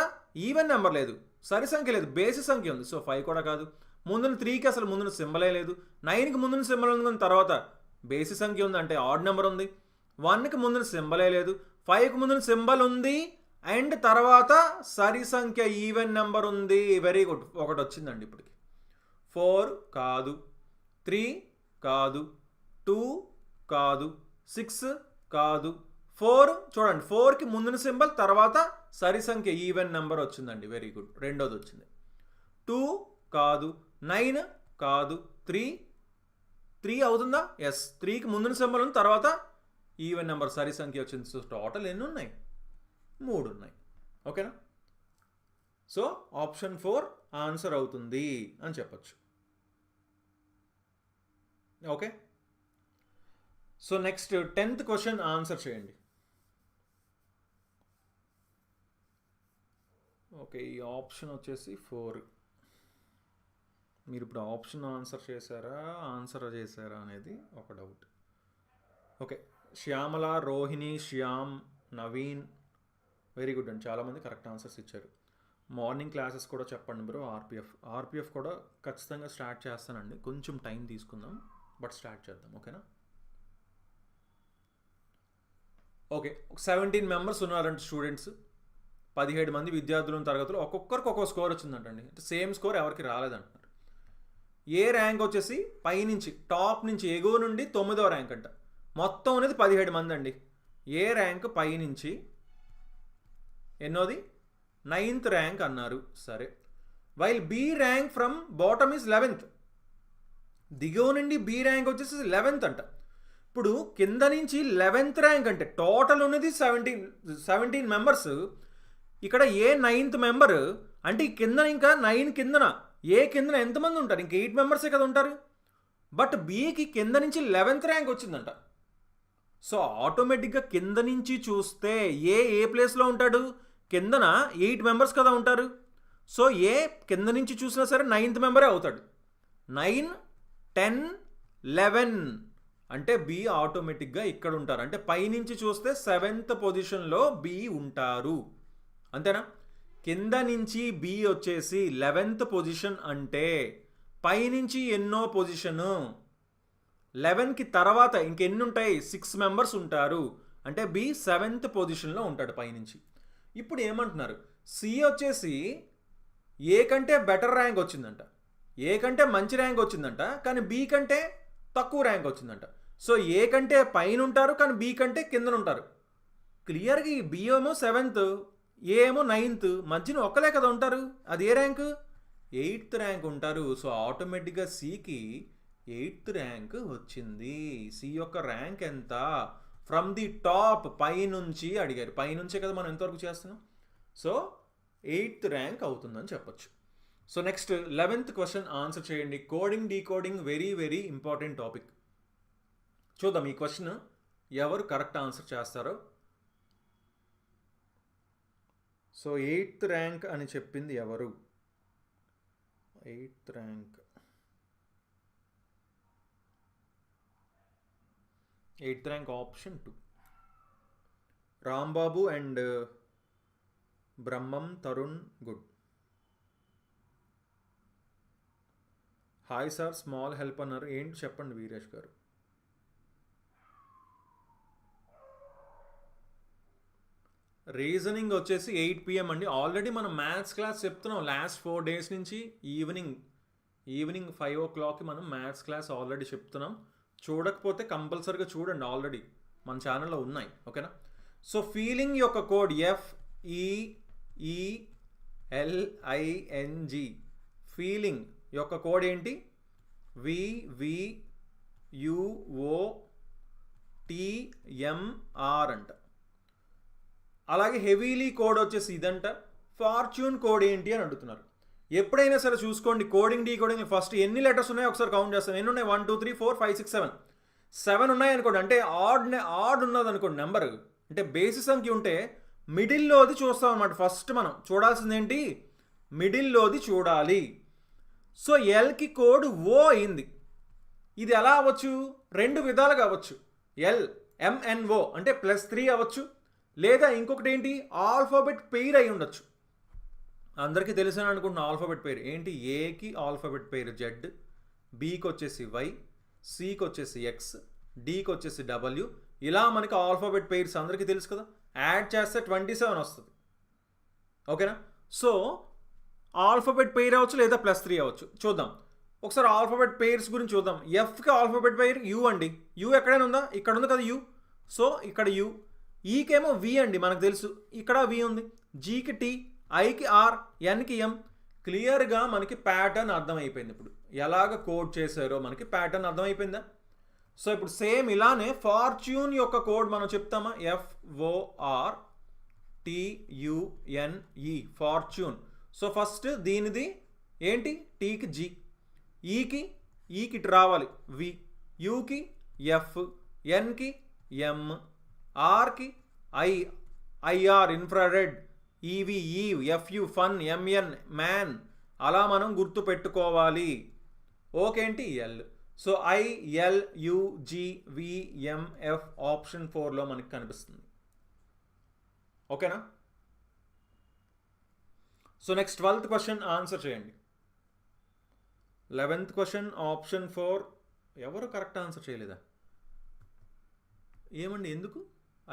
S1: ఈవెన్ నెంబర్ లేదు, సరి సంఖ్య లేదు, బేసి సంఖ్య ఉంది. సో 5 కూడా కాదు. ముందున 3కి అసలు ముందున సింబలే లేదు. 9కి ముందున సింబల్ ఉంది కానీ తర్వాత బేసి సంఖ్య ఉంది అంటే ఆడ్ నెంబర్ ఉంది. 1కి ముందున సింబలే లేదు. 5కి ముందున సింబల్ ఉంది అండ్ తర్వాత సరి సంఖ్య ఈవెన్ నెంబర్ ఉంది. వెరీ గుడ్, ఒకటి వచ్చిందండి ఇప్పటికి. 4 కాదు, 3 కాదు, 2 కాదు, 6 కాదు, 4 చూడండి, 4కి ముందున సింబల్ తర్వాత సరి సంఖ్య ఈవెన్ నెంబర్ వచ్చిందండి. వెరీ గుడ్, రెండోది వచ్చింది. 2 కాదు, 9 కాదు, 3 అవుతుందా? ఎస్, 3కి ముందున సింబల్ ఉంది, తర్వాత ఈవెన్ నెంబర్ సరి సంఖ్య వచ్చింది. సో టోటల్ ఎన్ని ఉన్నాయి? 3 ఉన్నాయి. ఓకేనా? సో ఆప్షన్ 4 ఆన్సర్ అవుతుంది అని చెప్పచ్చు. Okay, so next 10th question answer చేయండి. ఓకే, ఈ ఆప్షన్ వచ్చేసి 4. మీరు ఇప్పుడు ఆప్షన్ ఆన్సర్ చేశారా అనేది ఒక doubt. Okay, Shyamala, Rohini, Shyam, Naveen, very good అండి, చాలామంది కరెక్ట్ ఆన్సర్స్ ఇచ్చారు. మార్నింగ్ క్లాసెస్ కూడా చెప్పండి బ్రో. ఆర్పిఎఫ్ కూడా ఖచ్చితంగా స్టార్ట్ చేస్తానండి, కొంచెం టైం తీసుకుందాం, బట్ స్టార్ట్ చేద్దాం. ఓకేనా? ఓకే, 17 మెంబర్స్ ఉన్నారంటే స్టూడెంట్స్, 17 మంది విద్యార్థులు తరగతిలో ఒక్కొక్కరికి ఒక్కొక్క స్కోర్ వచ్చిందంటండి. సేమ్ స్కోర్ ఎవరికి రాలేదంటున్నారు. ఏ ర్యాంక్ వచ్చేసి పైనుంచి టాప్ నుంచి ఎగువ నుండి 9వ ర్యాంక్ అంట. మొత్తం అనేది 17 మంది అండి. ఏ ర్యాంక్ పైనుంచి ఎన్నోది? 9th ర్యాంక్ అన్నారు. సరే, while B rank from bottom is 11th. దిగువ నుండి బి ర్యాంక్ వచ్చేసి 11th అంట. ఇప్పుడు కింద నుంచి 11th ర్యాంక్ అంటే టోటల్ ఉన్నది 17 మెంబర్స్. ఇక్కడ ఏ 9th మెంబర్ అంటే ఈ కింద ఇంకా 9 కిందన ఏ కిందన ఎంతమంది ఉంటారు? ఇంకా 8 మెంబర్సే కదా ఉంటారు. బట్ బికి కింద నుంచి 11th ర్యాంక్ వచ్చిందంట. సో ఆటోమేటిక్గా కింద నుంచి చూస్తే ఏ ప్లేస్లో ఉంటాడు? కిందన 8 మెంబర్స్ కదా ఉంటారు. సో ఏ కింద నుంచి చూసినా సరే 9th మెంబరే అవుతాడు. 9, 10, 11 అంటే బి ఆటోమేటిక్గా ఇక్కడ ఉంటారు. అంటే పైనుంచి చూస్తే 7th పొజిషన్లో బి ఉంటారు. అంతేనా? కింద నుంచి బి వచ్చేసి 11th పొజిషన్ అంటే పైనుంచి ఎన్నో పొజిషను? 11కి తర్వాత ఇంకెన్ని ఉంటాయి? 6 మెంబర్స్ ఉంటారు. అంటే బి 7th పొజిషన్లో ఉంటాడు పైనుంచి. ఇప్పుడు ఏమంటున్నారు? సి వచ్చేసి ఏ కంటే బెటర్ ర్యాంక్ వచ్చిందంట, ఏ కంటే మంచి ర్యాంక్ వచ్చిందంట, కానీ బి కంటే తక్కువ ర్యాంక్ వచ్చిందంట. సో ఏ కంటే పైన ఉంటారు, కానీ బి కంటే కిందన ఉంటారు. క్లియర్గా ఈ బి ఏమో 7th, ఏ ఏమో 9th, మధ్యన ఒక్కలే కదా ఉంటారు. అది ఏ ర్యాంక్? 8th ర్యాంక్ ఉంటారు. సో ఆటోమేటిక్గా సికి 8th ర్యాంక్ వచ్చింది. సి యొక్క ర్యాంక్ ఎంత? ఫ్రమ్ ది టాప్, పైనుంచి అడిగారు. పైనుంచే కదా మనం ఎంతవరకు చేస్తున్నాం. సో 8th ర్యాంక్ అవుతుందని చెప్పొచ్చు. So next 11th question answer చేయండి. Coding decoding very very important topic. చూద్దాం ఈ క్వశ్చన్ ఎవరు కరెక్ట్ ఆన్సర్ చేస్తారో. సో 8th ర్యాంక్ అని చెప్పింది ఎవరు? 8th rank, 8th rank option 2. Rambabu and Brahmam Tarun, good. Hi sir, small help అన్నారు. ఏంటి చెప్పండి వీరేష్ గారు. రీజనింగ్ వచ్చేసి 8 PM అండి. ఆల్రెడీ మనం మ్యాథ్స్ క్లాస్ చెప్తున్నాం లాస్ట్ 4 days నుంచి. ఈవినింగ్ 5 o'clockకి మనం మ్యాథ్స్ క్లాస్ ఆల్రెడీ చెప్తున్నాం. చూడకపోతే కంపల్సరీగా చూడండి, ఆల్రెడీ మన ఛానల్లో ఉన్నాయి. ఓకేనా? సో ఫీలింగ్ యొక్క కోడ్ FEELING. ఫీలింగ్ యొక్క కోడ్ ఏంటి? VVUOTMR అంట. అలాగే హెవీలీ కోడ్ వచ్చేసి ఇదంట. ఫార్చ్యూన్ కోడ్ ఏంటి అని అడుగుతున్నారు. ఎప్పుడైనా సరే చూసుకోండి, కోడింగ్ డీకోడింగ్ ఫస్ట్ ఎన్ని లెటర్స్ ఉన్నాయో ఒకసారి కౌంట్ చేస్తాం. ఎన్ని ఉన్నాయి? 1 2 3 4 5 6 7. 7 ఉన్నాయి అనుకోండి, అంటే ఆడ్ ఉన్నది అనుకోండి నెంబర్, అంటే బేసి సంఖ్య ఉంటే మిడిల్లోది చూస్తాం అనమాట. ఫస్ట్ మనం చూడాల్సింది ఏంటి? మిడిల్లోది చూడాలి. సో ఎల్కి కోడ్ ఓ అయింది. ఇది ఎలా అవ్వచ్చు? 2 విధాలుగా అవ్వచ్చు. LMNO అంటే +3 అవ్వచ్చు, లేదా ఇంకొకటి ఏంటి? ఆల్ఫాబెట్ పెయిర్ అయి ఉండొచ్చు. అందరికీ తెలిసిన అనుకుంటున్నా ఆల్ఫాబెట్ పెయిర్ ఏంటి? ఏకి ఆల్ఫాబెట్ పెయిర్ Z, బికి వచ్చేసి Y, సికి వచ్చేసి X, డికి వచ్చేసి W. ఇలా మనకి ఆల్ఫాబెట్ పెయిర్స్ అందరికీ తెలుసు కదా. యాడ్ చేస్తే 27 వస్తుంది. ఓకేనా? సో ఆల్ఫాబెట్ పెయిర్ అవ్వచ్చు, లేదా +3 అవ్వచ్చు. చూద్దాం ఒకసారి ఆల్ఫాబెట్ పెయిర్స్ గురించి చూద్దాం. ఎఫ్కి ఆల్ఫాబెట్ పెయిర్ యూ అండి. యూ ఎక్కడైనా ఉందా? ఇక్కడ ఉంది కదా యూ. సో ఇక్కడ యూ. ఈకేమో వి అండి, మనకు తెలుసు, ఇక్కడ వి ఉంది. జీకి T, ఐకి R, ఎన్కి M, క్లియర్గా మనకి ప్యాటర్న్ అర్థమైపోయింది. ఇప్పుడు ఎలాగ కోడ్ చేశారో మనకి ప్యాటర్న్ అర్థమైపోయిందా? సో ఇప్పుడు సేమ్ ఇలానే ఫార్చ్యూన్ యొక్క కోడ్ మనం చెప్తామా? FORTUNE, fortune. సో ఫస్ట్ దీనిది ఏంటి? టీకి జీ, ఈకి ఇటు రావాలి వి, యూకి ఎఫ్, ఎన్కి ఎం, ఆర్కి ఐఆర్ ఇన్ఫ్రారెడ్, ఈవి ఎఫ్యు ఫన్, ఎంఎన్ మ్యాన్. అలా మనం గుర్తు పెట్టుకోవాలి. ఓకేంటి ఎల్. సో ILUGVMF ఆప్షన్ 4లో మనకి కనిపిస్తుంది. ఓకేనా? So next 12th question answer చేయండి. 11th క్వశ్చన్ ఆప్షన్ 4 ఎవరు కరెక్ట్ ఆన్సర్ చేయలేదా? ఏమండి ఎందుకు?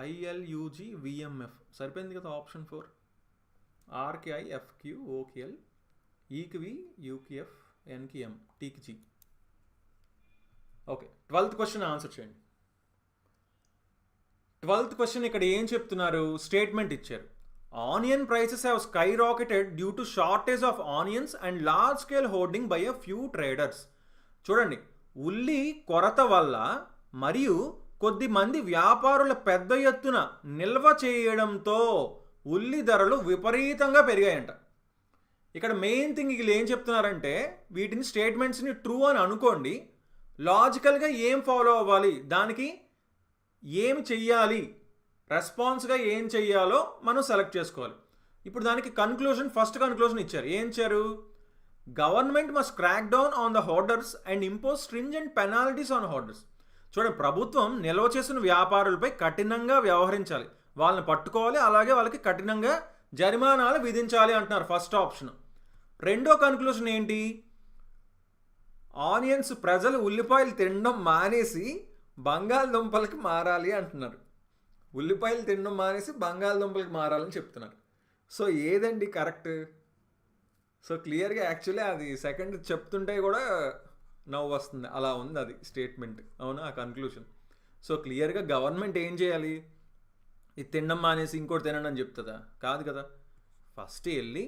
S1: ILUGVMF సరిపోయింది కదా ఆప్షన్ 4. ఆర్కి ఐ, ఎఫ్కి ఓకి ఎల్, ఈకి వి, యూకి ఎఫ్, ఎన్కి ఎం, టీకి G. Okay, 12th question answer చేయండి. 12th క్వశ్చన్ ఇక్కడ ఏం చెప్తున్నారు? స్టేట్మెంట్ ఇచ్చారు. Onion prices have sky rocketed due to shortage of onions and large scale hoarding by a few traders. చూడండి, ఉల్లి కొరత వల్ల మరియు కొద్ది మంది వ్యాపారుల పెద్ద ఎత్తున నిల్వ చేయడంతో ఉల్లి ధరలు విపరీతంగా పెరిగాయంట. ఇక్కడ మెయిన్ థింగ్ వీళ్ళు ఏం చెప్తున్నారంటే, వీటిని స్టేట్మెంట్స్ని ట్రూ అని అనుకోండి, లాజికల్గా ఏం ఫాలో అవ్వాలి, దానికి ఏమి చెయ్యాలి, రెస్పాన్స్గా ఏం చెయ్యాలో మనం సెలెక్ట్ చేసుకోవాలి. ఇప్పుడు దానికి కన్క్లూజన్, ఫస్ట్ కన్క్లూజన్ ఇచ్చారు. ఏం ఇచ్చారు? Government must crack down on the hoarders and impose stringent penalties on hoarders. చూడండి, ప్రభుత్వం నిల్వ చేసిన వ్యాపారులపై కఠినంగా వ్యవహరించాలి, వాళ్ళని పట్టుకోవాలి, అలాగే వాళ్ళకి కఠినంగా జరిమానాలు విధించాలి అంటున్నారు ఫస్ట్ ఆప్షన్. రెండో కన్క్లూజన్ ఏంటి? ఆనియన్స్, ప్రజలు ఉల్లిపాయలు తినడం మానేసి బంగాళదుంపలకి మారాలి అంటున్నారు. ఉల్లిపాయలు తినడం మానేసి బంగాళదుంపలకి మారాలని చెప్తున్నారు. సో ఏదండి కరెక్ట్? సో క్లియర్గా యాక్చువల్లీ అది సెకండ్ చెప్తుంటే కూడా నవ్వు వస్తుంది, అలా ఉంది అది స్టేట్మెంట్. అవునా? ఆ కన్క్లూషన్. సో క్లియర్గా గవర్నమెంట్ ఏం చేయాలి? ఇది తినడం మానేసి ఇంకోటి తినండి అని చెప్తుందా? కాదు కదా. ఫస్ట్ వెళ్ళి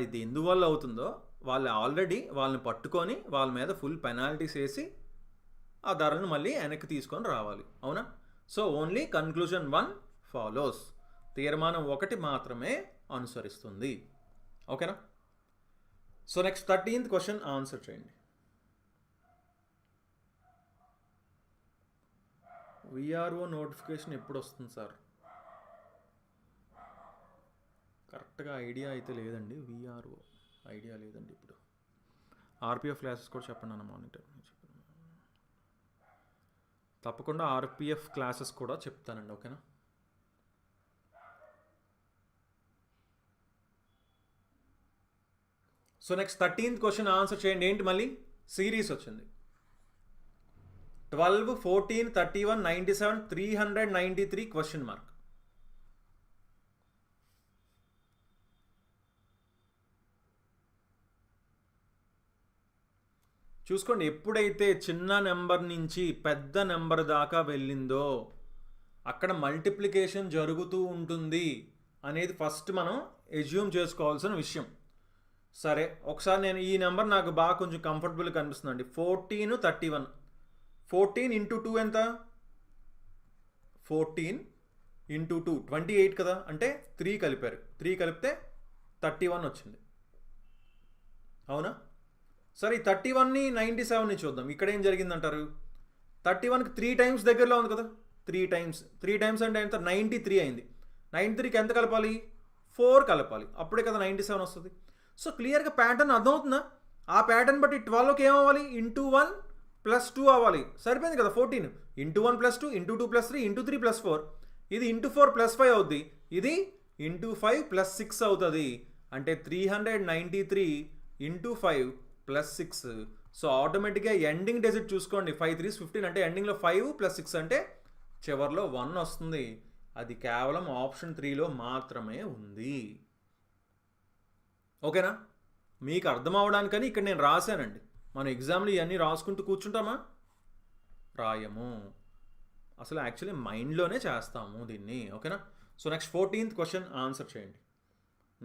S1: ఇది ఎందువల్ల అవుతుందో వాళ్ళు ఆల్రెడీ వాళ్ళని పట్టుకొని వాళ్ళ మీద ఫుల్ పెనాల్టీస్ వేసి ఆ ధరను మళ్ళీ వెనక్కి తీసుకొని రావాలి. అవునా? So only conclusion 1 follows. తీర్మానం 1 మాత్రమే అనుసరిస్తుంది. ఓకేనా? So next 13th question answer చేయండి. విఆర్ఓ నోటిఫికేషన్ ఎప్పుడు వస్తుంది సార్? కరెక్ట్గా ఐడియా అయితే లేదండి. విఆర్ఓ ఐడియా లేదండి. ఇప్పుడు ఆర్పిఎఫ్ క్లాసెస్ కూడా చెప్పండి అన్న మానిటర్. తప్పకుండా ఆర్పిఎఫ్ క్లాసెస్ కూడా చెప్తానండి. ఓకేనా? So next 13th question answer చేయండి. ఏంటి మళ్ళీ సిరీస్ వచ్చింది. 12, 14, 31, 97, 393 క్వశ్చన్ మార్క్. చూసుకోండి, ఎప్పుడైతే చిన్న నెంబర్ నుంచి పెద్ద నెంబర్ దాకా వెళ్ళిందో అక్కడ మల్టిప్లికేషన్ జరుగుతూ ఉంటుంది అనేది ఫస్ట్ మనం ఎజ్యూమ్ చేసుకోవాల్సిన విషయం. సరే, ఒకసారి నేను ఈ నెంబర్ నాకు బాగా కొంచెం కంఫర్టబుల్గా కనిపిస్తుందండి. 14, 31. 14 × 2 ఎంత? 14 × 2 28 కదా. అంటే 3 కలిపారు. 3 కలిపితే 31 వచ్చింది. అవునా? సరే, ఈ 31ని 97ని చూద్దాం. ఇక్కడ ఏం జరిగిందంటారు? 31కి 3 టైమ్స్ దగ్గరలో ఉంది కదా. 3 టైమ్స్ అంటే ఎంత? 93 అయింది. 93కి ఎంత కలపాలి? 4 కలపాలి. అప్పుడే కదా 97 వస్తుంది. సో క్లియర్గా ప్యాటర్న్ అర్థమవుతుందా? ఆ ప్యాటర్న్ బట్టి 12కి ఏమవ్వాలి? ×1 + 2 అవ్వాలి. సరిపోయింది కదా. 14 ×1 + 2 ×2 + 3 ×3 + 4. ఇది ×4 + 5 అవుద్ది. ఇది ×5 + 6 అవుతుంది. అంటే 393 × 5 + 6. సో ఆటోమేటిక్గా ఎండింగ్ డిజిట్ చూసుకోండి. 5 3s 15. అంటే ఎండింగ్లో 5 + 6 అంటే చివరిలో 1 వస్తుంది. అది కేవలం ఆప్షన్ 3లో మాత్రమే ఉంది. ఓకేనా? మీకు అర్థం అవడానికని ఇక్కడ నేను రాశానండి. మనం ఎగ్జామ్లో ఇవన్నీ రాసుకుంటూ కూర్చుంటామా? రాయము. అసలు యాక్చువల్లీ మైండ్లోనే చేస్తాము దీన్ని. ఓకేనా? So next 14th question answer చేయండి.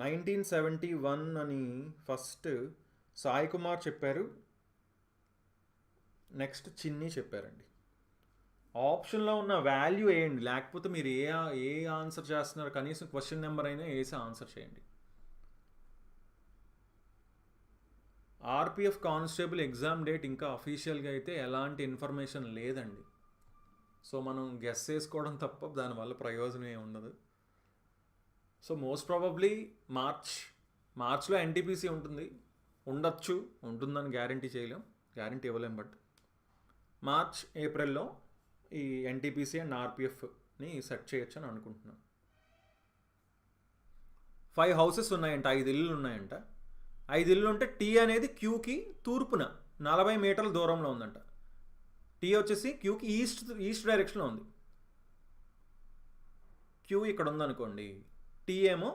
S1: 1971 అని ఫస్ట్ సాయి కుమార్ చెప్పారు, నెక్స్ట్ చిన్ని చెప్పారండి. ఆప్షన్లో ఉన్న వాల్యూ వేయండి, లేకపోతే మీరు ఏ ఆన్సర్ చేస్తున్నారు కనీసం క్వశ్చన్ నెంబర్ అయినా వేసి ఆన్సర్ చేయండి. ఆర్పిఎఫ్ కానిస్టేబుల్ ఎగ్జామ్ డేట్ ఇంకా అఫీషియల్గా అయితే ఎలాంటి ఇన్ఫర్మేషన్ లేదండి. సో మనం గెస్ చేసుకోవడం తప్ప దానివల్ల ప్రయోజనం ఏమి ఉండదు. సో మోస్ట్ ప్రాబబ్లీ మార్చ్లో ఎన్టీపీసీ ఉండొచ్చు, ఉంటుందని గ్యారంటీ చేయలేం, గ్యారంటీ ఇవ్వలేం. బట్ మార్చ్ ఏప్రిల్లో ఈ ఎన్టీపీసీ అండ్ ఆర్పిఎఫ్ని సెట్ చేయొచ్చు అని అనుకుంటున్నాను. 5 హౌసెస్ ఉన్నాయంట, 5 ఇల్లులు ఉన్నాయంట. 5 ఇల్లు ఉంటే టీ అనేది క్యూకి తూర్పున 40 మీటర్ల దూరంలో ఉందంట. టీ వచ్చేసి క్యూకి ఈస్ట్ డైరెక్షన్లో ఉంది. క్యూ ఇక్కడ ఉందనుకోండి, టీ ఏమో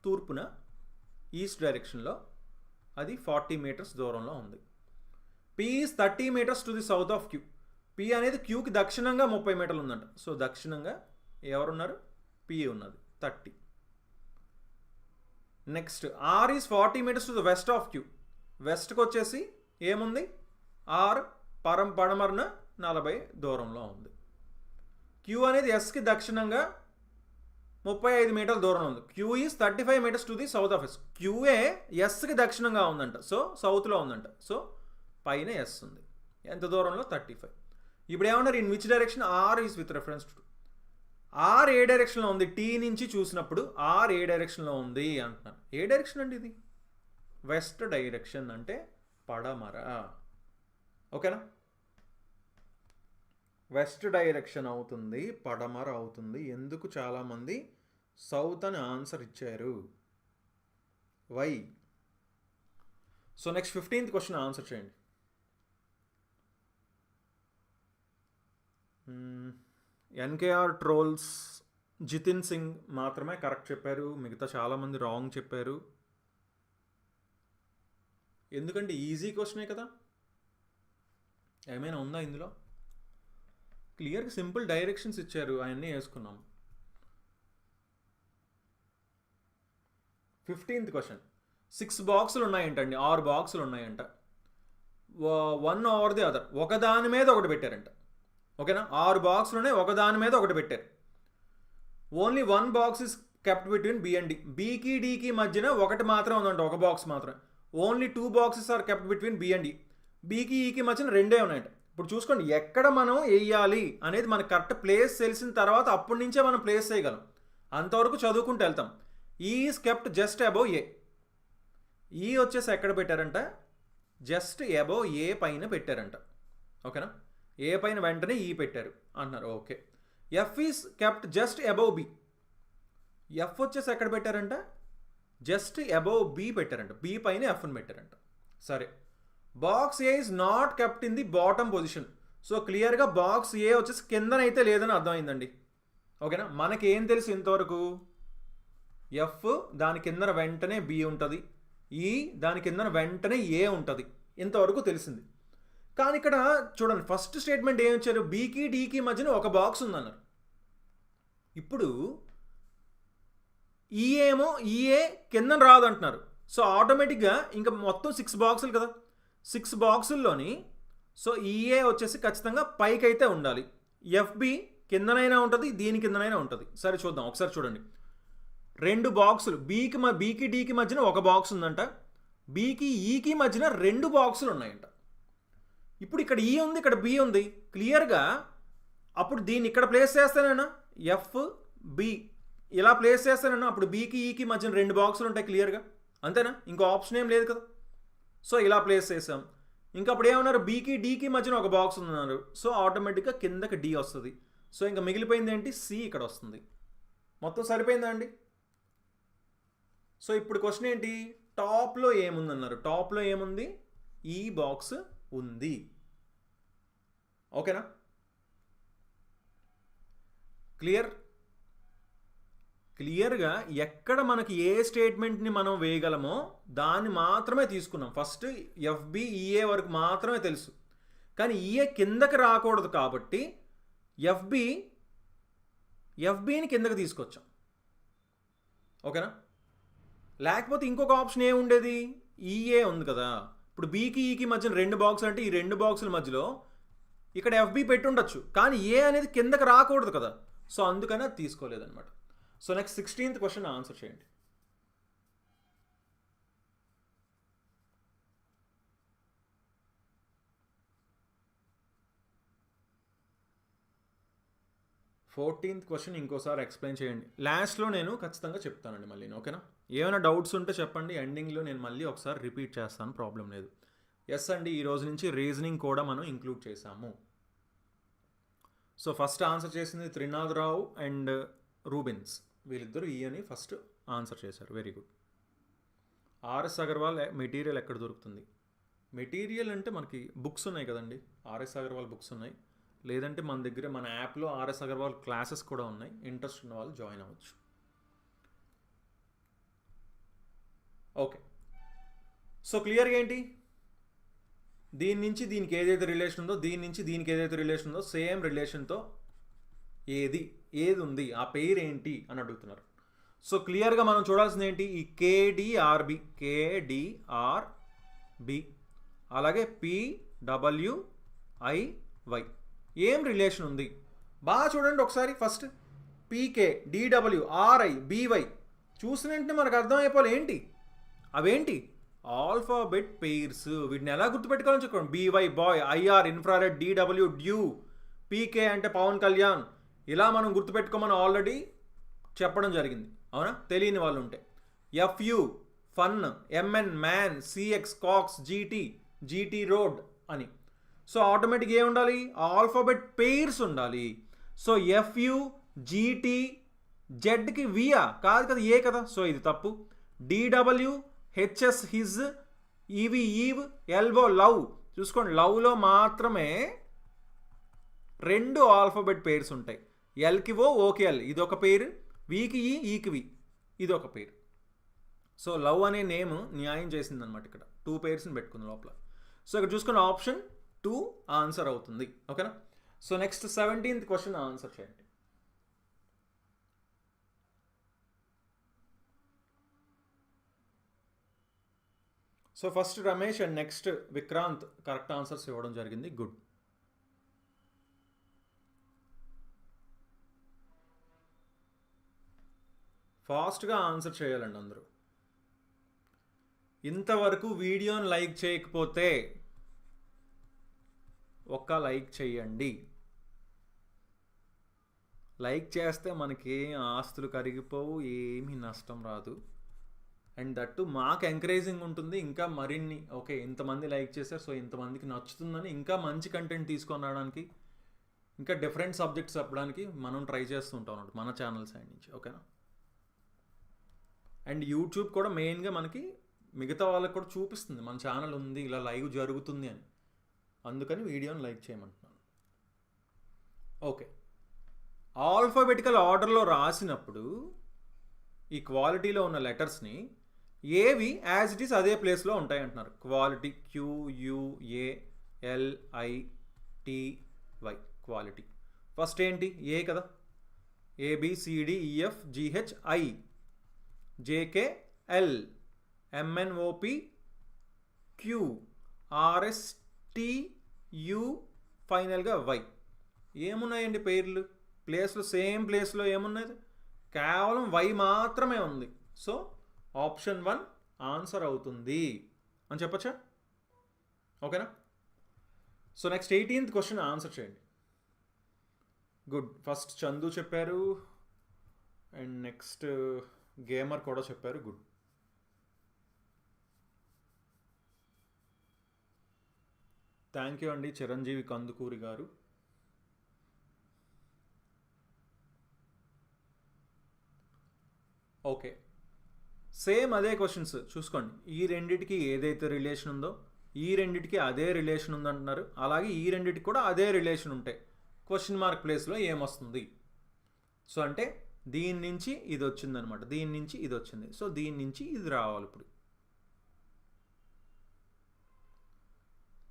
S1: తూర్పున ఈస్ట్ డైరెక్షన్లో, అది 40 మీటర్స్ దూరంలో ఉంది. P is 30 metres to the south of Q. P అనేది క్యూకి దక్షిణంగా 30 మీటర్లు ఉందంట. సో దక్షిణంగా ఎవరున్నారు? పీ ఉన్నది 30. Next R is 40 metres to the west of Q. వెస్ట్కి వచ్చేసి ఏముంది? ఆర్ పడమరన 40 దూరంలో ఉంది. క్యూ అనేది ఎస్కి దక్షిణంగా 35 మీటర్ల దూరంలో ఉంది. Q is 35 metres to the south of S. Q A ఎస్కి దక్షిణంగా ఉందంట, సో సౌత్లో ఉందంట. సో పైన ఎస్ ఉంది. ఎంత దూరంలో? 35. ఇప్పుడు ఏమన్నారు? In which direction? R is with reference to. R ఏ డైరెక్షన్లో ఉంది? టీ నుంచి చూసినప్పుడు ఆర్ ఏ డైరెక్షన్లో ఉంది అంటున్నారు. ఏ డైరెక్షన్ అండి ఇది? వెస్ట్ డైరెక్షన్, అంటే పడమర. ఓకేనా? వెస్ట్ డైరెక్షన్ అవుతుంది, పడమర అవుతుంది. ఎందుకు చాలామంది సౌత్ అని ఆన్సర్ ఇచ్చారు? Why? So next 15th question answer చేయండి. ఎన్కేఆర్ ట్రోల్స్ జితిన్ సింగ్ మాత్రమే కరెక్ట్ చెప్పారు, మిగతా చాలామంది రాంగ్ చెప్పారు. ఎందుకంటే ఈజీ క్వశ్చనే కదా, ఏమైనా ఉందా ఇందులో? క్లియర్గా సింపుల్ డైరెక్షన్స్ ఇచ్చారు, అవన్నీ వేసుకున్నాం. 15th question. 6 బాక్సులు ఉన్నాయంటండి, 6 బాక్సులు ఉన్నాయంట. 1 ఓవర్ ది అదర్, ఒకదాని మీద ఒకటి పెట్టారంట. ఓకేనా? 6 బాక్సులు ఉన్నాయి, ఒకదాని మీద ఒకటి పెట్టారు. Only 1 box is kept between B and D. బీకి డీకి మధ్యన ఒకటి మాత్రం ఉందంట, ఒక బాక్స్ మాత్రం. Only 2 boxes are kept between B and D. బీకి ఈకి మధ్యన 2 ఉన్నాయంట. ఇప్పుడు చూసుకోండి, ఎక్కడ మనం వేయాలి అనేది మనకు కరెక్ట్ ప్లేస్ తెలిసిన తర్వాత అప్పటి నుంచే మనం ప్లేస్ చేయగలం. అంతవరకు చదువుకుంటూ వెళ్తాం. ఈ ఈజ్ కెప్ట్ జస్ట్ అబౌవ్ ఏ. ఈ వచ్చేసి ఎక్కడ పెట్టారంట? జస్ట్ అబౌవ్ ఏ పైన పెట్టారంట. ఓకేనా? ఏ పైన వెంటనే ఈ పెట్టారు అంటున్నారు. Okay. F is kept just above B. F వచ్చేసి ఎక్కడ పెట్టారంట? జస్ట్ అబౌవ్ బి పెట్టారంట. బి పైన ఎఫ్ని పెట్టారంట. సరే. Box A is not kept in the bottom position. So క్లియర్గా బాక్స్ ఏ వచ్చేసి కిందనైతే లేదని అర్థమైందండి. ఓకేనా? మనకి ఏం తెలుసు ఇంతవరకు? ఎఫ్ దాని కిందన వెంటనే బి ఉంటుంది, ఈ దాని కిందన వెంటనే ఏ ఉంటుంది, ఇంతవరకు తెలిసింది. కానీ ఇక్కడ చూడండి, ఫస్ట్ స్టేట్మెంట్ ఏమి ఇచ్చారు? బీకి డీకి మధ్యన ఒక బాక్స్ ఉందన్నారు. ఇప్పుడు ఈఏ కింద రాదు అంటున్నారు. సో ఆటోమేటిక్గా ఇంకా మొత్తం 6 బాక్సులు కదా, 6 బాక్సుల్లోని సో ఈఏ వచ్చేసి ఖచ్చితంగా పైకి అయితే ఉండాలి. ఎఫ్బి కిందనైనా ఉంటుంది, దీని కిందనైనా ఉంటుంది. సరే చూద్దాం, ఒకసారి చూడండి. 2 బాక్సులు, బీకి డీకి మధ్యన ఒక బాక్స్ ఉందంట, బీకి ఈకి మధ్యన 2 బాక్సులు ఉన్నాయంట. ఇప్పుడు ఇక్కడ ఈ ఉంది, ఇక్కడ బి ఉంది. క్లియర్గా అప్పుడు దీన్ని ఇక్కడ ప్లేస్ చేస్తానన్నా, ఎఫ్ బి ఇలా ప్లేస్ చేస్తానన్నా, అప్పుడు బీకి ఈకి మధ్యన 2 బాక్సులు ఉంటాయి క్లియర్గా. అంతేనా? ఇంకో ఆప్షన్ ఏం లేదు కదా. సో ఇలా ప్లేస్ చేసాం. ఇంకా అప్పుడు ఏమన్నారు? బీకి డీకి మధ్యన ఒక బాక్స్ ఉందన్నారు. సో ఆటోమేటిక్గా కిందకి డి వస్తుంది. సో ఇంకా మిగిలిపోయింది ఏంటి? సి ఇక్కడ వస్తుంది. మొత్తం సరిపోయిందా అండి? సో ఇప్పుడు క్వశ్చన్ ఏంటి? టాప్లో ఏముందన్నారు? టాప్లో ఏముంది? ఈ బాక్స్ ఉంది. ఓకేనా? క్లియర్గా ఎక్కడ మనకి ఏ స్టేట్మెంట్ని మనం వేయగలమో దాన్ని మాత్రమే తీసుకున్నాం. ఫస్ట్ ఎఫ్బి ఈఏ వరకు మాత్రమే తెలుసు, కానీ ఈఏ కిందకి రాకూడదు కాబట్టి ఎఫ్బిని కిందకి తీసుకొచ్చాం. ఓకేనా? లేకపోతే ఇంకొక ఆప్షన్ ఏముండేది, ఈఏ ఉంది కదా. ఇప్పుడు బీకి ఈకి మధ్యన 2 బాక్సులు అంటే ఈ 2 బాక్సుల మధ్యలో ఇక్కడ ఎఫ్బి పెట్టి ఉండొచ్చు, కానీ ఏ అనేది కిందకి రాకూడదు కదా. సో అందుకని అది తీసుకోలేదన్నమాట. So next 16th question answer చేయండి. ఫోర్టీన్త్ క్వశ్చన్ ఇంకోసారి ఎక్స్ప్లెయిన్ చేయండి. లాస్ట్లో నేను ఖచ్చితంగా చెప్తానండి మళ్ళీ, ఓకేనా. ఏమైనా డౌట్స్ ఉంటే చెప్పండి, ఎండింగ్లో నేను మళ్ళీ ఒకసారి రిపీట్ చేస్తాను, ప్రాబ్లం లేదు. ఎస్ అండి, ఈ రోజు నుంచి రీజనింగ్ కూడా మనం ఇంక్లూడ్ చేసాము. సో ఫస్ట్ ఆన్సర్ చేసింది త్రినాథరావు అండ్ రూబిన్స్, వీళ్ళిద్దరూ ఈ అని ఫస్ట్ ఆన్సర్ చేశారు. Very good. RS Agarwal material ఎక్కడ దొరుకుతుంది? మెటీరియల్ అంటే మనకి బుక్స్ ఉన్నాయి కదండి, ఆర్ఎస్ అగర్వాల్ బుక్స్ ఉన్నాయి. లేదంటే మన దగ్గర మన యాప్లో ఆర్ఎస్ అగర్వాల్ క్లాసెస్ కూడా ఉన్నాయి, ఇంట్రెస్ట్ ఉన్న వాళ్ళు జాయిన్ అవ్వచ్చు. ఓకే, సో క్లియర్గా ఏంటి, దీని నుంచి దీనికి ఏదైతే రిలేషన్ ఉందో, దీని నుంచి దీనికి ఏదైతే రిలేషన్ ఉందో, సేమ్ రిలేషన్తో ఏది ఉంది, ఆ పేరు ఏంటి అని అడుగుతున్నారు. సో క్లియర్గా మనం చూడాల్సింది ఏంటి, ఈ కేడిఆర్బి, అలాగే పిడబ్ల్యూఐవై ఏం రిలేషన్ ఉంది బాగా చూడండి ఒకసారి. ఫస్ట్ పీకే డిడబ్ల్యూఆర్ఐ బివై చూసిన వెంటనే మనకు అర్థమైపోవాలి ఏంటి అవేంటి, ఆల్ఫాబెట్ పెయిర్స్. వీటిని ఎలా గుర్తుపెట్టుకోవాలని చెప్పండి, BY boy, IR infrared, DW dew, PK అంటే పవన్ కళ్యాణ్. ఇలా మనం గుర్తుపెట్టుకోమని ఆల్రెడీ చెప్పడం జరిగింది, అవునా, తెలియని వాళ్ళు ఉంటే. FU fun, MN man, CX cox, GT road అని. సో ఆటోమేటిక్గా ఏమి ఉండాలి, ఆల్ఫాబెట్ పెయిర్స్ ఉండాలి. సో ఎఫ్యు జీటీ, జెడ్కి వియా కాదు కదా, ఏ కదా, సో ఇది తప్పు. DW HS his, EV eve, LO love. చూసుకోండి, లవ్లో మాత్రమే 2 ఆల్ఫాబెట్ పెయిర్స్ ఉంటాయి. ఎల్కి ఓ, ఓకే ఎల్, ఇదొక పేరు. వీకి ఈకి వి, ఇదొక పేరు. సో లవ్ అనే నేమ్ న్యాయం చేసిందనమాట, ఇక్కడ 2 పేర్స్ని పెట్టుకుంది లోపల. సో ఇక్కడ చూసుకున్న ఆప్షన్ 2 ఆన్సర్ అవుతుంది, ఓకేనా. So next 17th question answer చేయండి. So first Ramesh and next Vikrant correct answers ఇవ్వడం జరిగింది, గుడ్. ఫాస్ట్గా ఆన్సర్ చేయాలండి అందరూ. ఇంతవరకు వీడియోని లైక్ చేయకపోతే ఒక్క లైక్ చేయండి. లైక్ చేస్తే మనకి ఆస్తులు కరిగిపోవు, ఏమీ నష్టం రాదు. అండ్ దట్టు మాకు ఎంకరేజింగ్ ఉంటుంది, ఇంకా మరిన్ని ఓకే ఇంతమంది లైక్ చేశారు, సో ఇంతమందికి నచ్చుతుందని ఇంకా మంచి కంటెంట్ తీసుకొని రావడానికి, ఇంకా డిఫరెంట్ సబ్జెక్ట్స్ చెప్పడానికి మనం ట్రై చేస్తూ ఉంటాం అన్నమాట మన ఛానల్ సైడ్ నుంచి, ఓకేనా. అండ్ యూట్యూబ్ కూడా మెయిన్గా మనకి మిగతా వాళ్ళకి కూడా చూపిస్తుంది మన ఛానల్ ఉంది, ఇలా లైవ్ జరుగుతుంది అని. అందుకని వీడియోని లైక్ చేయమంటున్నాను. ఓకే, ఆల్ఫాబెటికల్ ఆర్డర్లో రాసినప్పుడు ఈ క్వాలిటీలో ఉన్న లెటర్స్ని ఏవి యాజ్ ఇట్ ఈస్ అదే ప్లేస్లో ఉంటాయి అంటున్నారు. Quality QUALITY, quality. ఫస్ట్ ఏంటి, ఏ కదా, ABCDEF GHI, JKL, MNOPQ, RSTU, ఫైనల్గా Y. ఏమున్నాయండి పేర్లు ప్లేస్లో, సేమ్ ప్లేస్లో ఏమున్నది, కేవలం Y మాత్రమే ఉంది. సో ఆప్షన్ 1 ఆన్సర్ అవుతుంది అని చెప్పచ్చా, ఓకేనా. So next 18th question answer చేయండి. గుడ్, ఫస్ట్ చందు చెప్పారు అండ్ నెక్స్ట్ గేమర్ కూడా చెప్పారు, గుడ్. థ్యాంక్ యూ అండి చిరంజీవి కందుకూరి గారు. ఓకే, సేమ్ అదే క్వశ్చన్స్ చూసుకోండి. ఈ రెండిటికి ఏదైతే రిలేషన్ ఉందో ఈ రెండిటికి అదే రిలేషన్ ఉందంటున్నారు, అలాగే ఈ రెండిటికి కూడా అదే రిలేషన్ ఉంటాయి. క్వశ్చన్ మార్క్ ప్లేస్లో ఏమొస్తుంది, సో అంటే దీని నుంచి ఇది వచ్చిందనమాట, దీని నుంచి ఇది వచ్చింది, సో దీని నుంచి ఇది రావాలి. ఇప్పుడు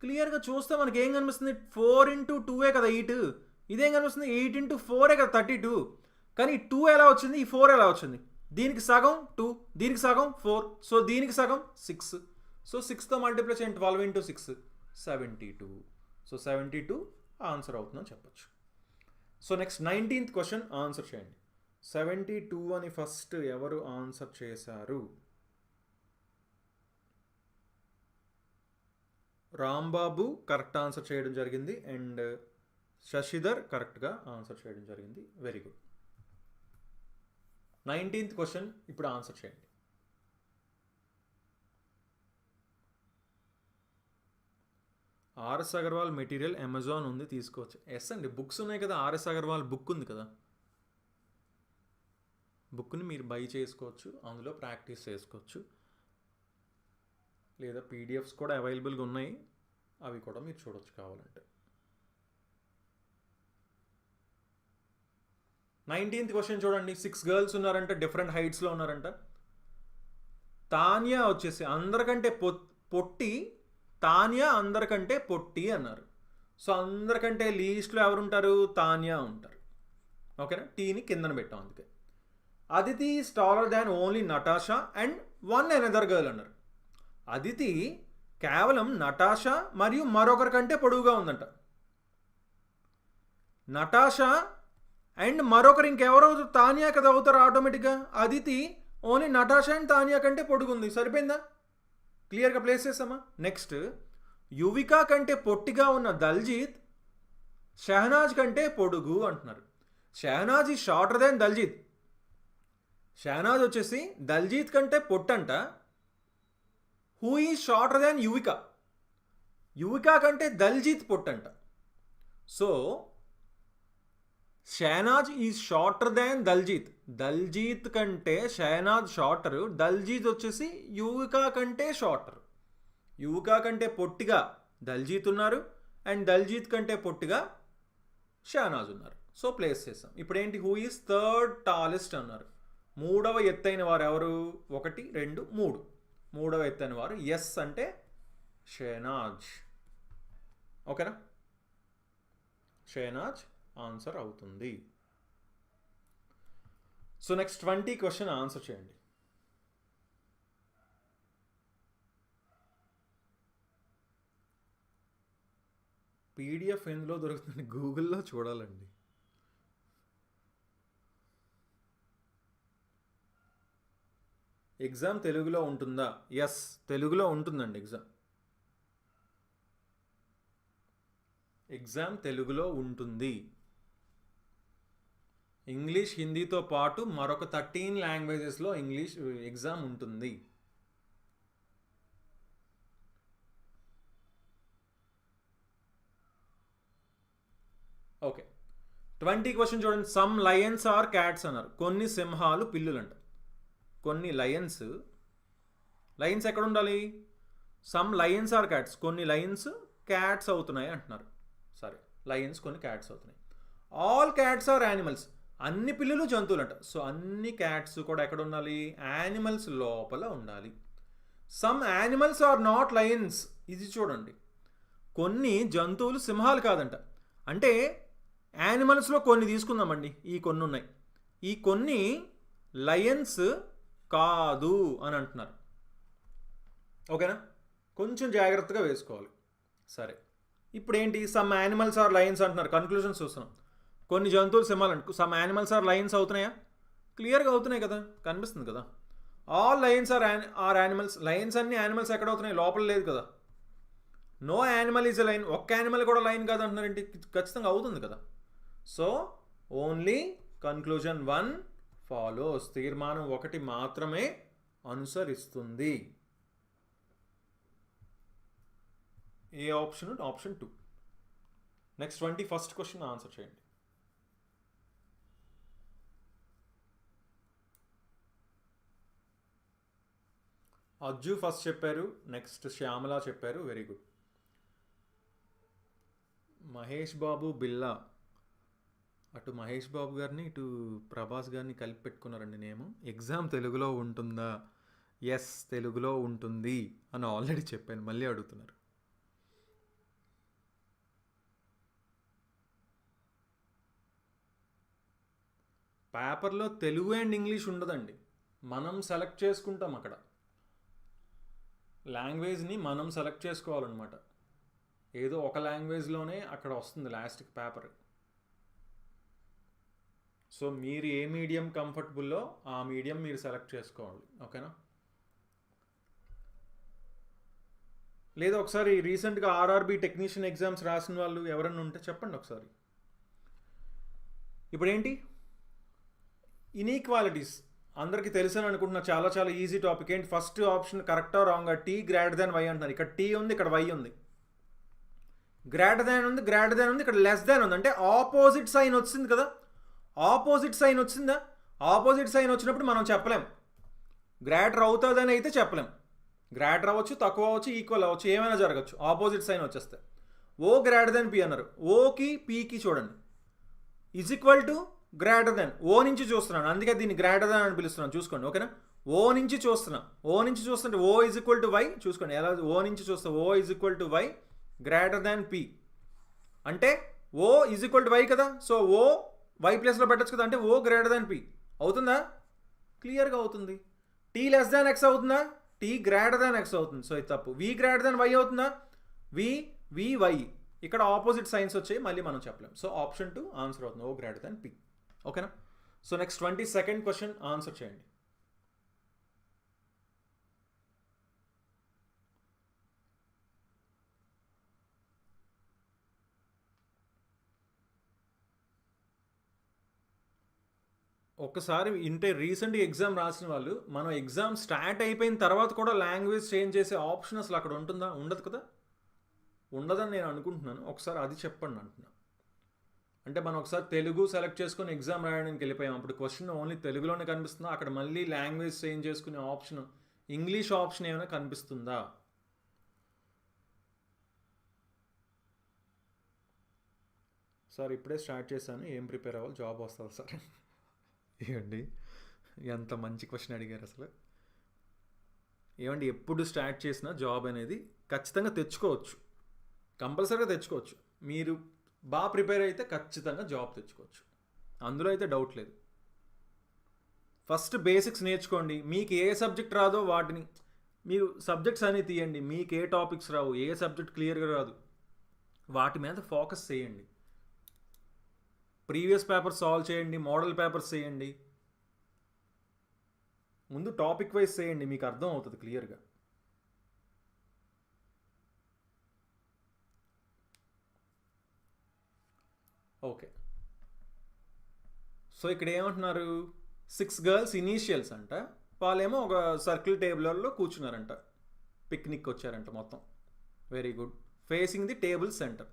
S1: క్లియర్గా చూస్తే మనకి ఏం కనిపిస్తుంది, 4 into 2 కదా 8, ఇదేం కనిపిస్తుంది 8 into 4 కదా 32. కానీ 2 ఎలా వచ్చింది, ఈ 4 ఎలా వచ్చింది, దీనికి సగం 2, దీనికి సగం 4, సో దీనికి సగం 6. సో 6తో మల్టిప్లై చేయండి, 12 into 6 72. సో 72 ఆన్సర్ అవుతుందని చెప్పచ్చు. So next 19th question answer చేయండి. 72 అని ఫస్ట్ ఎవరు ఆన్సర్ చేశారు? రాంబాబు కరెక్ట్ ఆన్సర్ చేయడం జరిగింది అండ్ శశిధర్ కరెక్ట్గా ఆన్సర్ చేయడం జరిగింది. Very good. 19th క్వశ్చన్ ఇప్పుడు ఆన్సర్ చేయండి. ఆర్ఎస్ అగర్వాల్ మెటీరియల్ అమెజాన్ ఉంది, తీసుకోవచ్చు. ఎస్ అండి, బుక్స్ ఉన్నాయి కదా, ఆర్ఎస్ అగర్వాల్ బుక్ ఉంది కదా, బుక్ని మీరు బై చేసుకోవచ్చు, అందులో ప్రాక్టీస్ చేసుకోవచ్చు. లేదా పీడిఎఫ్స్ కూడా అవైలబుల్గా ఉన్నాయి, అవి కూడా మీరు చూడొచ్చు కావాలంటే. 19th క్వశ్చన్ చూడండి. 6 గర్ల్స్ ఉన్నారంట, డిఫరెంట్ హైట్స్లో ఉన్నారంట. తాన్యా వచ్చేసి అందరికంటే పొట్టి, తాన్యా అందరికంటే పొట్టి అన్నారు. సో అందరికంటే లీస్ట్లో ఎవరుంటారు? తాన్యా ఉంటారు. ఓకేనా, టీని కిందన పెట్టాం అందుకే. Aditi is taller than only Natasha and one another girl అన్నారు. అదితి కేవలం నటాషా మరియు మరొకరి కంటే పొడుగుగా ఉందంట. నటాషా అండ్ మరొకరు ఇంకెవరు అవుతారు? తానియా కదా అవుతారు ఆటోమేటిక్గా. అదితి ఓన్లీ నటాషా అండ్ తానియా కంటే పొడుగుంది, సరిపోయిందా? క్లియర్గా ప్లేస్ చేస్తామా? నెక్స్ట్, యువికా కంటే పొట్టిగా ఉన్న దల్జీత్ షహనాజ్ కంటే పొడుగు అంటున్నారు. షహనాజ్ ఈ షార్టర్ దాన్ దల్జీత్. షహనాజ్ వచ్చేసి దల్జీత్ కంటే పొట్టంట. Who is shorter than Yuvika? Yuvika కంటే దల్జీత్ పొట్టంట. So Shahnaz is shorter than Daljeet. Daljeet కంటే షహనాజ్ షార్టర్, దల్జీత్ వచ్చేసి యువికా కంటే షార్టర్. యువికా కంటే పొట్టిగా దల్జీత్ ఉన్నారు అండ్ దల్జీత్ కంటే పొట్టిగా షహనాజ్ ఉన్నారు. సో ప్లేస్ చేస్తాం. ఇప్పుడు ఏంటి? హూ ఈజ్ థర్డ్ టాలెస్ట్ అన్నారు. మూడవ ఎత్తైన వారు ఎవరు? 1, 2, 3. మూడవ ఎత్తైన వారు ఎస్ అంటే షహనాజ్. ఓకేనా, షహనాజ్ ఆన్సర్ అవుతుంది. సో నెక్స్ట్ 20 క్వశ్చన్ ఆన్సర్ చేయండి. పీడిఎఫ్ ఎందులో దొరుకుతుంది? గూగుల్లో చూడాలండి. ఎగ్జామ్ తెలుగులో ఉంటుందా? ఎస్, తెలుగులో ఉంటుందండి ఎగ్జామ్ తెలుగులో ఉంటుంది. ఇంగ్లీష్, హిందీతో పాటు మరొక 13 లాంగ్వేజెస్లో ఇంగ్లీష్ ఎగ్జామ్ ఉంటుంది. ఓకే, 20 క్వశ్చన్ చూడండి. సమ్ లయన్స్ ఆర్ క్యాట్స్ అన్నారు. కొన్ని సింహాలు పిల్లులంట. కొన్ని లయన్స్ ఎక్కడ ఉండాలి? Some lions are cats. కొన్ని లయన్స్ క్యాట్స్ అవుతున్నాయి అంటున్నారు. సరే, లయన్స్ కొన్ని క్యాట్స్ అవుతున్నాయి. All cats are animals. అన్ని పిల్లులు జంతువులు అంట. సో అన్ని క్యాట్స్ కూడా ఎక్కడ ఉండాలి? యానిమల్స్ లోపల ఉండాలి. Some animals are not lions. ఇది చూడండి, కొన్ని జంతువులు సింహాలు కాదంట. అంటే యానిమల్స్లో కొన్ని తీసుకుందామండి, ఈ కొన్ని ఉన్నాయి. ఈ కొన్ని లయన్స్ కాదు అని అంటున్నారు. ఓకేనా, కొంచెం జాగ్రత్తగా వేసుకోవాలి. సరే, ఇప్పుడు ఏంటి? సమ్ యానిమల్స్ ఆర్ లయన్స్ అంటున్నారు. కన్క్లూజన్స్ చూస్తున్నాం. కొన్ని జంతువులు సింహాలు అంటు సమ్ యానిమల్స్ ఆర్ లయన్స్ అవుతున్నాయా? క్లియర్గా అవుతున్నాయి కదా, కనిపిస్తుంది కదా. All lions are animals. Lions అన్ని యానిమల్స్ ఎక్కడ అవుతున్నాయి? లోపల లేదు కదా. No animal is a lion. ఒక్క యానిమల్ కూడా లైన్ కాదు అంటున్నారేంటి? ఖచ్చితంగా అవుతుంది కదా. So only conclusion 1 follows. తీర్మానం 1 మాత్రమే అనుసరిస్తుంది. ఏ option? Option 2. Next 21st question answer చేయండి. అజ్జు ఫస్ట్ చెప్పారు, నెక్స్ట్ శ్యామల చెప్పారు. Very good. మహేష్ బాబు బిల్లా. అటు మహేష్ బాబు గారిని ఇటు ప్రభాస్ గారిని కలిపి పెట్టుకున్నారండి నేమ్. ఎగ్జామ్ తెలుగులో ఉంటుందా? ఎస్, తెలుగులో ఉంటుంది అని ఆల్రెడీ చెప్పాను, మళ్ళీ అడుగుతున్నారు. పేపర్లో తెలుగు అండ్ ఇంగ్లీష్ ఉండదండి. మనం సెలెక్ట్ చేసుకుంటాం అక్కడ, లాంగ్వేజ్ని మనం సెలెక్ట్ చేసుకోవాలన్నమాట. ఏదో ఒక లాంగ్వేజ్లోనే అక్కడ వస్తుంది లాస్ట్కి పేపర్. సో మీరు ఏ మీడియం కంఫర్టబుల్లో ఆ మీడియం మీరు సెలెక్ట్ చేసుకోవాలి. ఓకేనా? లేదా ఒకసారి రీసెంట్గా ఆర్ఆర్బీ టెక్నీషియన్ ఎగ్జామ్స్ రాసిన వాళ్ళు ఎవరన్నా ఉంటే చెప్పండి ఒకసారి. ఇప్పుడు ఏంటి, ఇన్ఈక్వాలిటీస్ అందరికీ తెలుసని అనుకుంటున్నా. చాలా చాలా ఈజీ టాపిక్. ఏంటి ఫస్ట్ ఆప్షన్ కరెక్టా రాంగా? టీ గ్రేటర్ దాన్ వై అంటున్నారు. ఇక్కడ టీ ఉంది, ఇక్కడ వై ఉంది. గ్రేటర్ దాన్ ఉంది, గ్రేటర్ దాన్ ఉంది, ఇక్కడ లెస్ దాన్ ఉంది. అంటే ఆపోజిట్ సైన్ వచ్చింది కదా. ఆపోజిట్ సైన్ వచ్చిందా? ఆపోజిట్ సైన్ వచ్చినప్పుడు మనం చెప్పలేం గ్రేటర్ అవుతుందని అయితే చెప్పలేం. గ్రేటర్ అవ్వచ్చు, తక్కువ అవ్వచ్చు, ఈక్వల్ అవ్వచ్చు, ఏమైనా జరగచ్చు ఆపోజిట్ సైన్ వచ్చేస్తే. ఓ గ్రేటర్ దాన్ పి అన్నారు. ఓకి పీకి చూడండి is equal to greater than. O నుంచి చూస్తున్నాను, అందుకే దీన్ని గ్రేటర్ దాన్ అని పిలుస్తున్నాను. చూసుకోండి. ఓకేనా? ఓ నుంచి చూస్తున్నా. ఓ నుంచి చూస్తుంటే O is equal to Y. చూసుకోండి ఎలా ఓ నుంచి చూస్తా. O is equal to Y greater than P అంటే O is equal to Y కదా. సో ఓ వై ప్లేస్లో పెట్టచ్చు కదా. అంటే ఓ గ్రేటర్ దాన్ పి అవుతుందా? క్లియర్గా అవుతుంది. టీ లెస్ దాన్ ఎక్స్ అవుతుందా? టీ గ్రేటర్ దాన్ ఎక్స్ అవుతుంది. సో ఇది తప్పు. వి గ్రేటర్ దాన్ వై అవుతుందా? V Y. ఇక్కడ ఆపోజిట్ సైన్స్ వచ్చాయి, మళ్ళీ మనం చెప్పలేం. సో ఆప్షన్ 2 ఆన్సర్ అవుతుంది. ఓ గ్రేటర్ దాన్ పి. ఓకేనా? So next 22nd question answer చేయండి. ఒక్కసారి ఇంటే రీసెంట్ ఎగ్జామ్ రాసిన వాళ్ళు, మనం ఎగ్జామ్ స్టార్ట్ అయిపోయిన తర్వాత కూడా లాంగ్వేజ్ చేంజ్ చేసే ఆప్షన్ అసలు అక్కడ ఉంటుందా? ఉండదు కదా. ఉండదని నేను అనుకుంటున్నాను. ఒకసారి అది చెప్పండి అంటున్నా. అంటే మనం ఒకసారి తెలుగు సెలెక్ట్ చేసుకుని ఎగ్జామ్ రాయడానికి వెళ్ళిపోయాం. అప్పుడు క్వశ్చన్ ఓన్లీ తెలుగులోనే కనిపిస్తుందా? అక్కడ మళ్ళీ లాంగ్వేజ్ చేంజ్ చేసుకునే ఆప్షన్, ఇంగ్లీష్ ఆప్షన్ ఏమైనా కనిపిస్తుందా? సార్ ఇప్పుడే స్టార్ట్ చేశాను, ఏం ప్రిపేర్ అవ్వాలి, జాబ్ వస్తుంది సార్. ఏమండి ఎంత మంచి క్వశ్చన్ అడిగారు అసలు. ఏమండి ఎప్పుడు స్టార్ట్ చేసినా జాబ్ అనేది ఖచ్చితంగా తెచ్చుకోవచ్చు, కంపల్సరీగా తెచ్చుకోవచ్చు. మీరు బాగా ప్రిపేర్ అయితే ఖచ్చితంగా జాబ్ తెచ్చుకోవచ్చు, అందులో అయితే డౌట్ లేదు. ఫస్ట్ బేసిక్స్ నేర్చుకోండి. మీకు ఏ సబ్జెక్ట్ రాదో వాటిని, మీరు సబ్జెక్ట్స్ అని తీయండి. మీకు ఏ టాపిక్స్ రావు, ఏ సబ్జెక్ట్ క్లియర్గా రాదు, వాటి మీద ఫోకస్ చేయండి. ప్రీవియస్ పేపర్స్ సాల్వ్ చేయండి, మోడల్ పేపర్స్ చేయండి. ముందు టాపిక్ వైజ్ చేయండి, మీకు అర్థం అవుతుంది క్లియర్గా. ఓకే. సో ఇక్కడ ఏమంటున్నారు, 6 గర్ల్స్ ఇనీషియల్స్ అంట. వాళ్ళేమో ఒక సర్కిల్ టేబుల్లో కూర్చున్నారంట, పిక్నిక్ వచ్చారంట మొత్తం. Very good. Facing the table centre.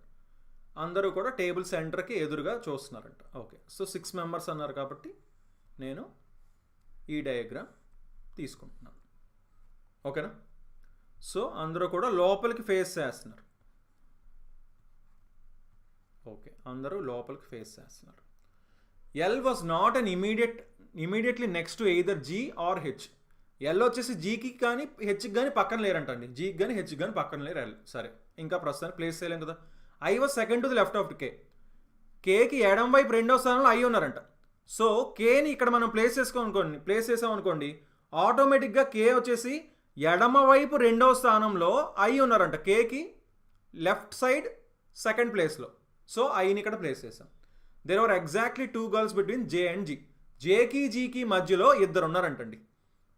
S1: అందరూ కూడా టేబుల్ సెంటర్కి ఎదురుగా చూస్తున్నారంట. ఓకే. సో 6 మెంబర్స్ అన్నారు కాబట్టి నేను ఈ డయాగ్రామ్ తీసుకుంటున్నాను. ఓకేనా? సో అందరూ కూడా లోపలికి ఫేస్ చేస్తున్నారు. ఓకే, అందరూ లోపలికి ఫేస్ చేస్తున్నారు. L was not an immediately next to either G or H. L వచ్చేసి జీకి కానీ హెచ్కి కానీ పక్కన లేరంటండి. జీకి కానీ హెచ్కి కానీ పక్కన లేరు ఎల్. సరే, ఇంకా ప్రస్తుతానికి ప్లేస్ చేయలేం కదా. I was second to the left of K. కేకి ఎడం వైపు రెండో స్థానంలో ఐ ఉన్నారంట. సో కేని ఇక్కడ మనం ప్లేస్ చేసామనుకోండి, ఆటోమేటిక్గా కే వచ్చేసి ఎడమ వైపు రెండవ స్థానంలో ఐ ఉన్నారంట. కేకి లెఫ్ట్ సైడ్ సెకండ్ ప్లేస్లో. సో ఐని ఇక్కడ ప్లేస్ చేసాం. There are exactly 2 girls between J and G. జేకి జీకి మధ్యలో 2 ఉన్నారంటండి.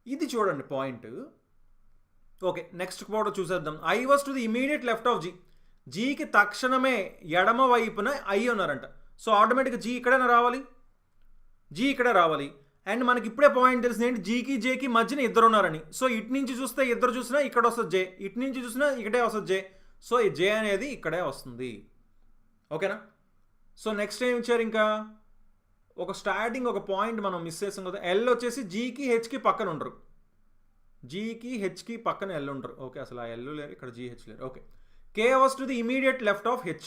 S1: ఇది చూడండి పాయింట్. ఓకే, నెక్స్ట్ ఫోటో చూసేద్దాం. I was to the immediate left of G. జీకి తక్షణమే ఎడమ వైపున ఐ ఉన్నారంట. సో ఆటోమేటిక్గా జీ ఇక్కడైనా రావాలి, జీ ఇక్కడే రావాలి. అండ్ మనకి ఇప్పుడే పాయింట్ తెలిసింది ఏంటి, జీకి జేకి మధ్యన 2 ఉన్నారని. సో ఇటు నుంచి చూస్తే 2 చూసినా ఇక్కడ వస్తుంది జే, ఇటు నుంచి చూసినా ఇక్కడే వస్తుంది జే. సో ఈ జే అనేది ఇక్కడే వస్తుంది. ఓకేనా? సో నెక్స్ట్ ఏం ఇచ్చారు, ఇంకా ఒక స్టార్టింగ్ ఒక పాయింట్ మనం మిస్ చేసాం కదా. ఎల్ వచ్చేసి జీకి హెచ్కి పక్కన ఉండరు. జీకి హెచ్కి పక్కన ఎల్ ఉండరు. ఓకే, అసలు ఆ ఎల్ లేరు, ఇక్కడ జీహెచ్ లేరు. Okay. K was to the immediate left of H.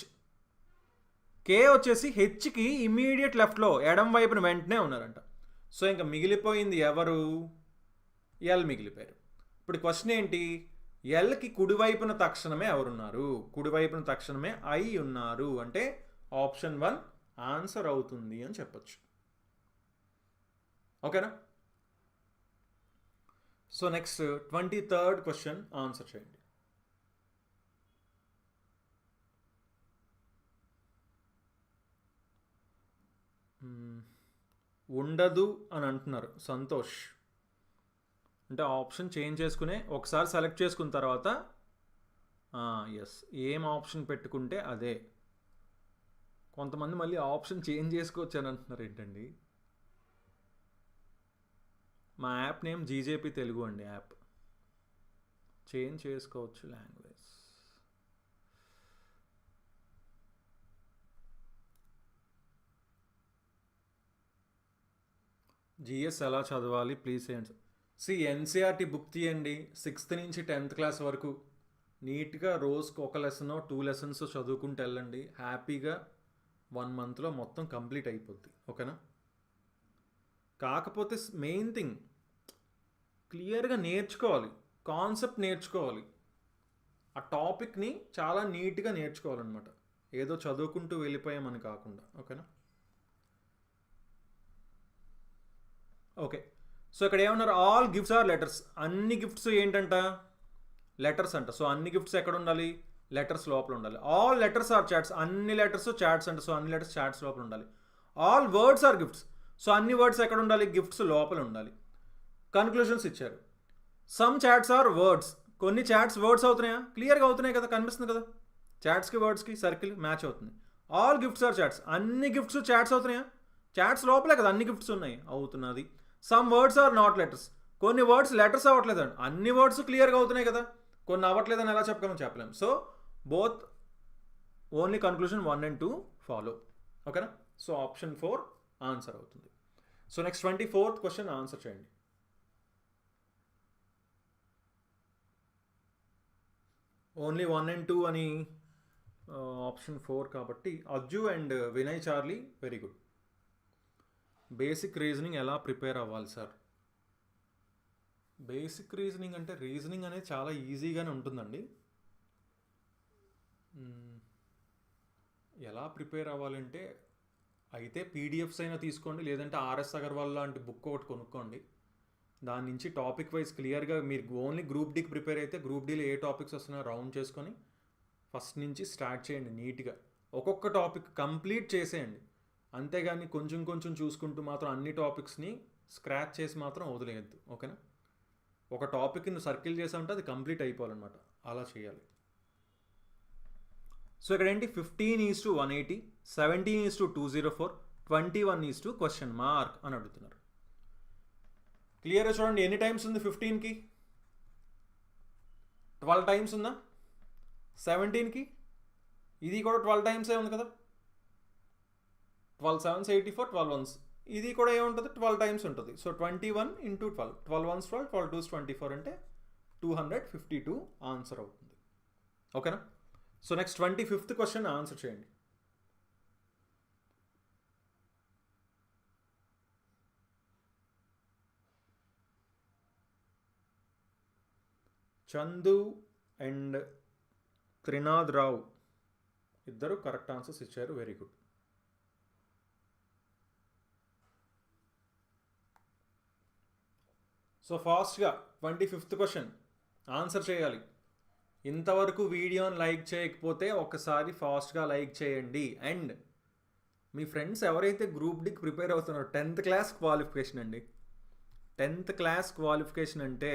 S1: K వచ్చేసి హెచ్కి ఇమీడియట్ లెఫ్ట్లో ఎడం వైపున వెంటనే ఉన్నారంట. సో ఇంకా మిగిలిపోయింది ఎవరు, ఎల్ మిగిలిపోయారు. ఇప్పుడు క్వశ్చన్ ఏంటి, ఎల్కి కుడివైపున తక్షణమే ఎవరున్నారు, కుడివైపున తక్షణమే ఐ ఉన్నారు. అంటే ఆప్షన్ 1 ఆన్సర్ అవుతుంది అని చెప్పొచ్చు. ఓకేనా? So next 23rd question answer చేయండి. ఉండదు అని అంటున్నారు సంతోష్. అంటే ఆప్షన్ చేంజ్ చేసుకునే ఒకసారి సెలెక్ట్ చేసుకున్న తర్వాత ఎస్ ఏం ఆప్షన్ పెట్టుకుంటే అదే. కొంతమంది మళ్ళీ ఆప్షన్ చేంజ్ చేసుకోవచ్చు అని అంటున్నారు ఏంటండి. మా యాప్ నేమ్ జీజేపీ తెలుగు అండి. యాప్ చేంజ్ చేసుకోవచ్చు లాంగ్వేజ్. జిఎస్ ఎలా చదవాలి ప్లీజ్ ఏంటి. ఎన్సీఆర్టీ బుక్ తీయండి 6th నుంచి 10th క్లాస్ వరకు నీట్గా రోజుకు ఒక లెసన్ 2 లెసన్స్ చదువుకుంటూ వెళ్ళండి. హ్యాపీగా 1 monthలో మొత్తం కంప్లీట్ అయిపోద్ది. ఓకేనా. కాకపోతే మెయిన్ థింగ్ క్లియర్గా నేర్చుకోవాలి, కాన్సెప్ట్ నేర్చుకోవాలి, ఆ టాపిక్ని చాలా నీట్గా నేర్చుకోవాలన్నమాట. ఏదో చదువుకుంటూ వెళ్ళిపోయామని కాకుండా. ఓకేనా. ఓకే. సో ఇక్కడ ఏమన్నారు, ఆల్ గిఫ్ట్స్ ఆర్ లెటర్స్. అన్ని గిఫ్ట్స్ ఏంటంట, లెటర్స్ అంట. సో అన్ని గిఫ్ట్స్ ఎక్కడ ఉండాలి, లెటర్స్ లోపల ఉండాలి. All letters are chats. అన్ని లెటర్స్ చాట్స్ అంట. సో అన్ని లెటర్స్ చాట్స్ లోపల ఉండాలి. All words are gifts. So అన్ని వర్డ్స్ ఎక్కడ ఉండాలి, గిఫ్ట్స్ లోపల ఉండాలి. కన్క్లూషన్స్ ఇచ్చారు. Some chats are words. కొన్ని చాట్స్ వర్డ్స్ అవుతున్నాయా, క్లియర్గా అవుతున్నాయి కదా, కనిపిస్తుంది కదా, చాట్స్కి వర్డ్స్కి సర్కిల్ మ్యాచ్ అవుతుంది. All gifts are chats. అన్ని గిఫ్ట్స్ చాట్స్ అవుతున్నాయా, చాట్స్ లోపలే కదా అన్ని గిఫ్ట్స్ ఉన్నాయి, అవుతున్నది. Some words are not letters. కొన్ని వర్డ్స్ లెటర్స్ అవ్వట్లేదండి. అన్ని వర్డ్స్ క్లియర్గా అవుతున్నాయి కదా, కొన్ని అవ్వట్లేదని ఎలా చెప్పలేము. So both only conclusion 1 and 2 follow. ఓకేనా. సో ఆప్షన్ 4 ఆన్సర్ అవుతుంది. So next 24th question answer చేయండి. ఓన్లీ 1 and 2 అని ఆప్షన్ 4 కాబట్టి Ajju and Vinay Charlie very good. Basic reasoning ఎలా ప్రిపేర్ అవ్వాలి సార్? బేసిక్ రీజనింగ్ అంటే రీజనింగ్ అనేది చాలా ఈజీగానే ఉంటుందండి. ఎలా ప్రిపేర్ అవ్వాలంటే అయితే పీడిఎఫ్స్ అయినా తీసుకోండి, లేదంటే ఆర్ఎస్ అగర్వాల్ లాంటి బుక్ ఒకటి కొనుక్కోండి. దాని నుంచి టాపిక్ వైజ్ క్లియర్గా మీరు ఓన్లీ గ్రూప్ డీకి ప్రిపేర్ అయితే గ్రూప్ డీలో ఏ టాపిక్స్ వస్తున్నాయో రౌండ్ చేసుకొని ఫస్ట్ నుంచి స్టార్ట్ చేయండి. నీట్గా ఒక్కొక్క టాపిక్ కంప్లీట్ చేసేయండి. అంతేగాని కొంచెం కొంచెం చూసుకుంటూ మాత్రం అన్ని టాపిక్స్ని స్క్రాచ్ చేసి మాత్రం వదిలేయద్దు. ఓకేనా. ఒక టాపిక్ని సర్కిల్ చేసామంటే అది కంప్లీట్ అయిపోవాలన్నమాట, అలా చేయాలి. సో ఇక్కడ ఏంటి 15:180, 17:204, 21:? అని అడుగుతున్నారు. క్లియర్గా చూడండి ఎన్ని టైమ్స్ ఉంది 15కి, 12 టైమ్స్ ఉందా. 17కి ఇది కూడా 12 టైమ్సే ఉంది కదా, 12 7s 84, 12 1s ఇది కూడా ఏముంటుంది 12 టైమ్స్ ఉంటుంది. సో 21 × 12, 12 1s 12, 12 2s 24 అంటే 252 ఆన్సర్ అవుతుంది. ఓకేనా. So next 25th question answer చేయండి. చందు అండ్ త్రినాథ్ రావు ఇద్దరు కరెక్ట్ ఆన్సర్స్ ఇచ్చారు, వెరీ గుడ్. సో ఫాస్ట్గా 25th క్వశ్చన్ ఆన్సర్ చేయాలి. ఇంతవరకు వీడియోని లైక్ చేయకపోతే ఒకసారి ఫాస్ట్గా లైక్ చేయండి. అండ్ మీ ఫ్రెండ్స్ ఎవరైతే గ్రూప్ డీకి ప్రిపేర్ అవుతున్నారో 10th క్లాస్ క్వాలిఫికేషన్ అండి. 10th క్లాస్ క్వాలిఫికేషన్ అంటే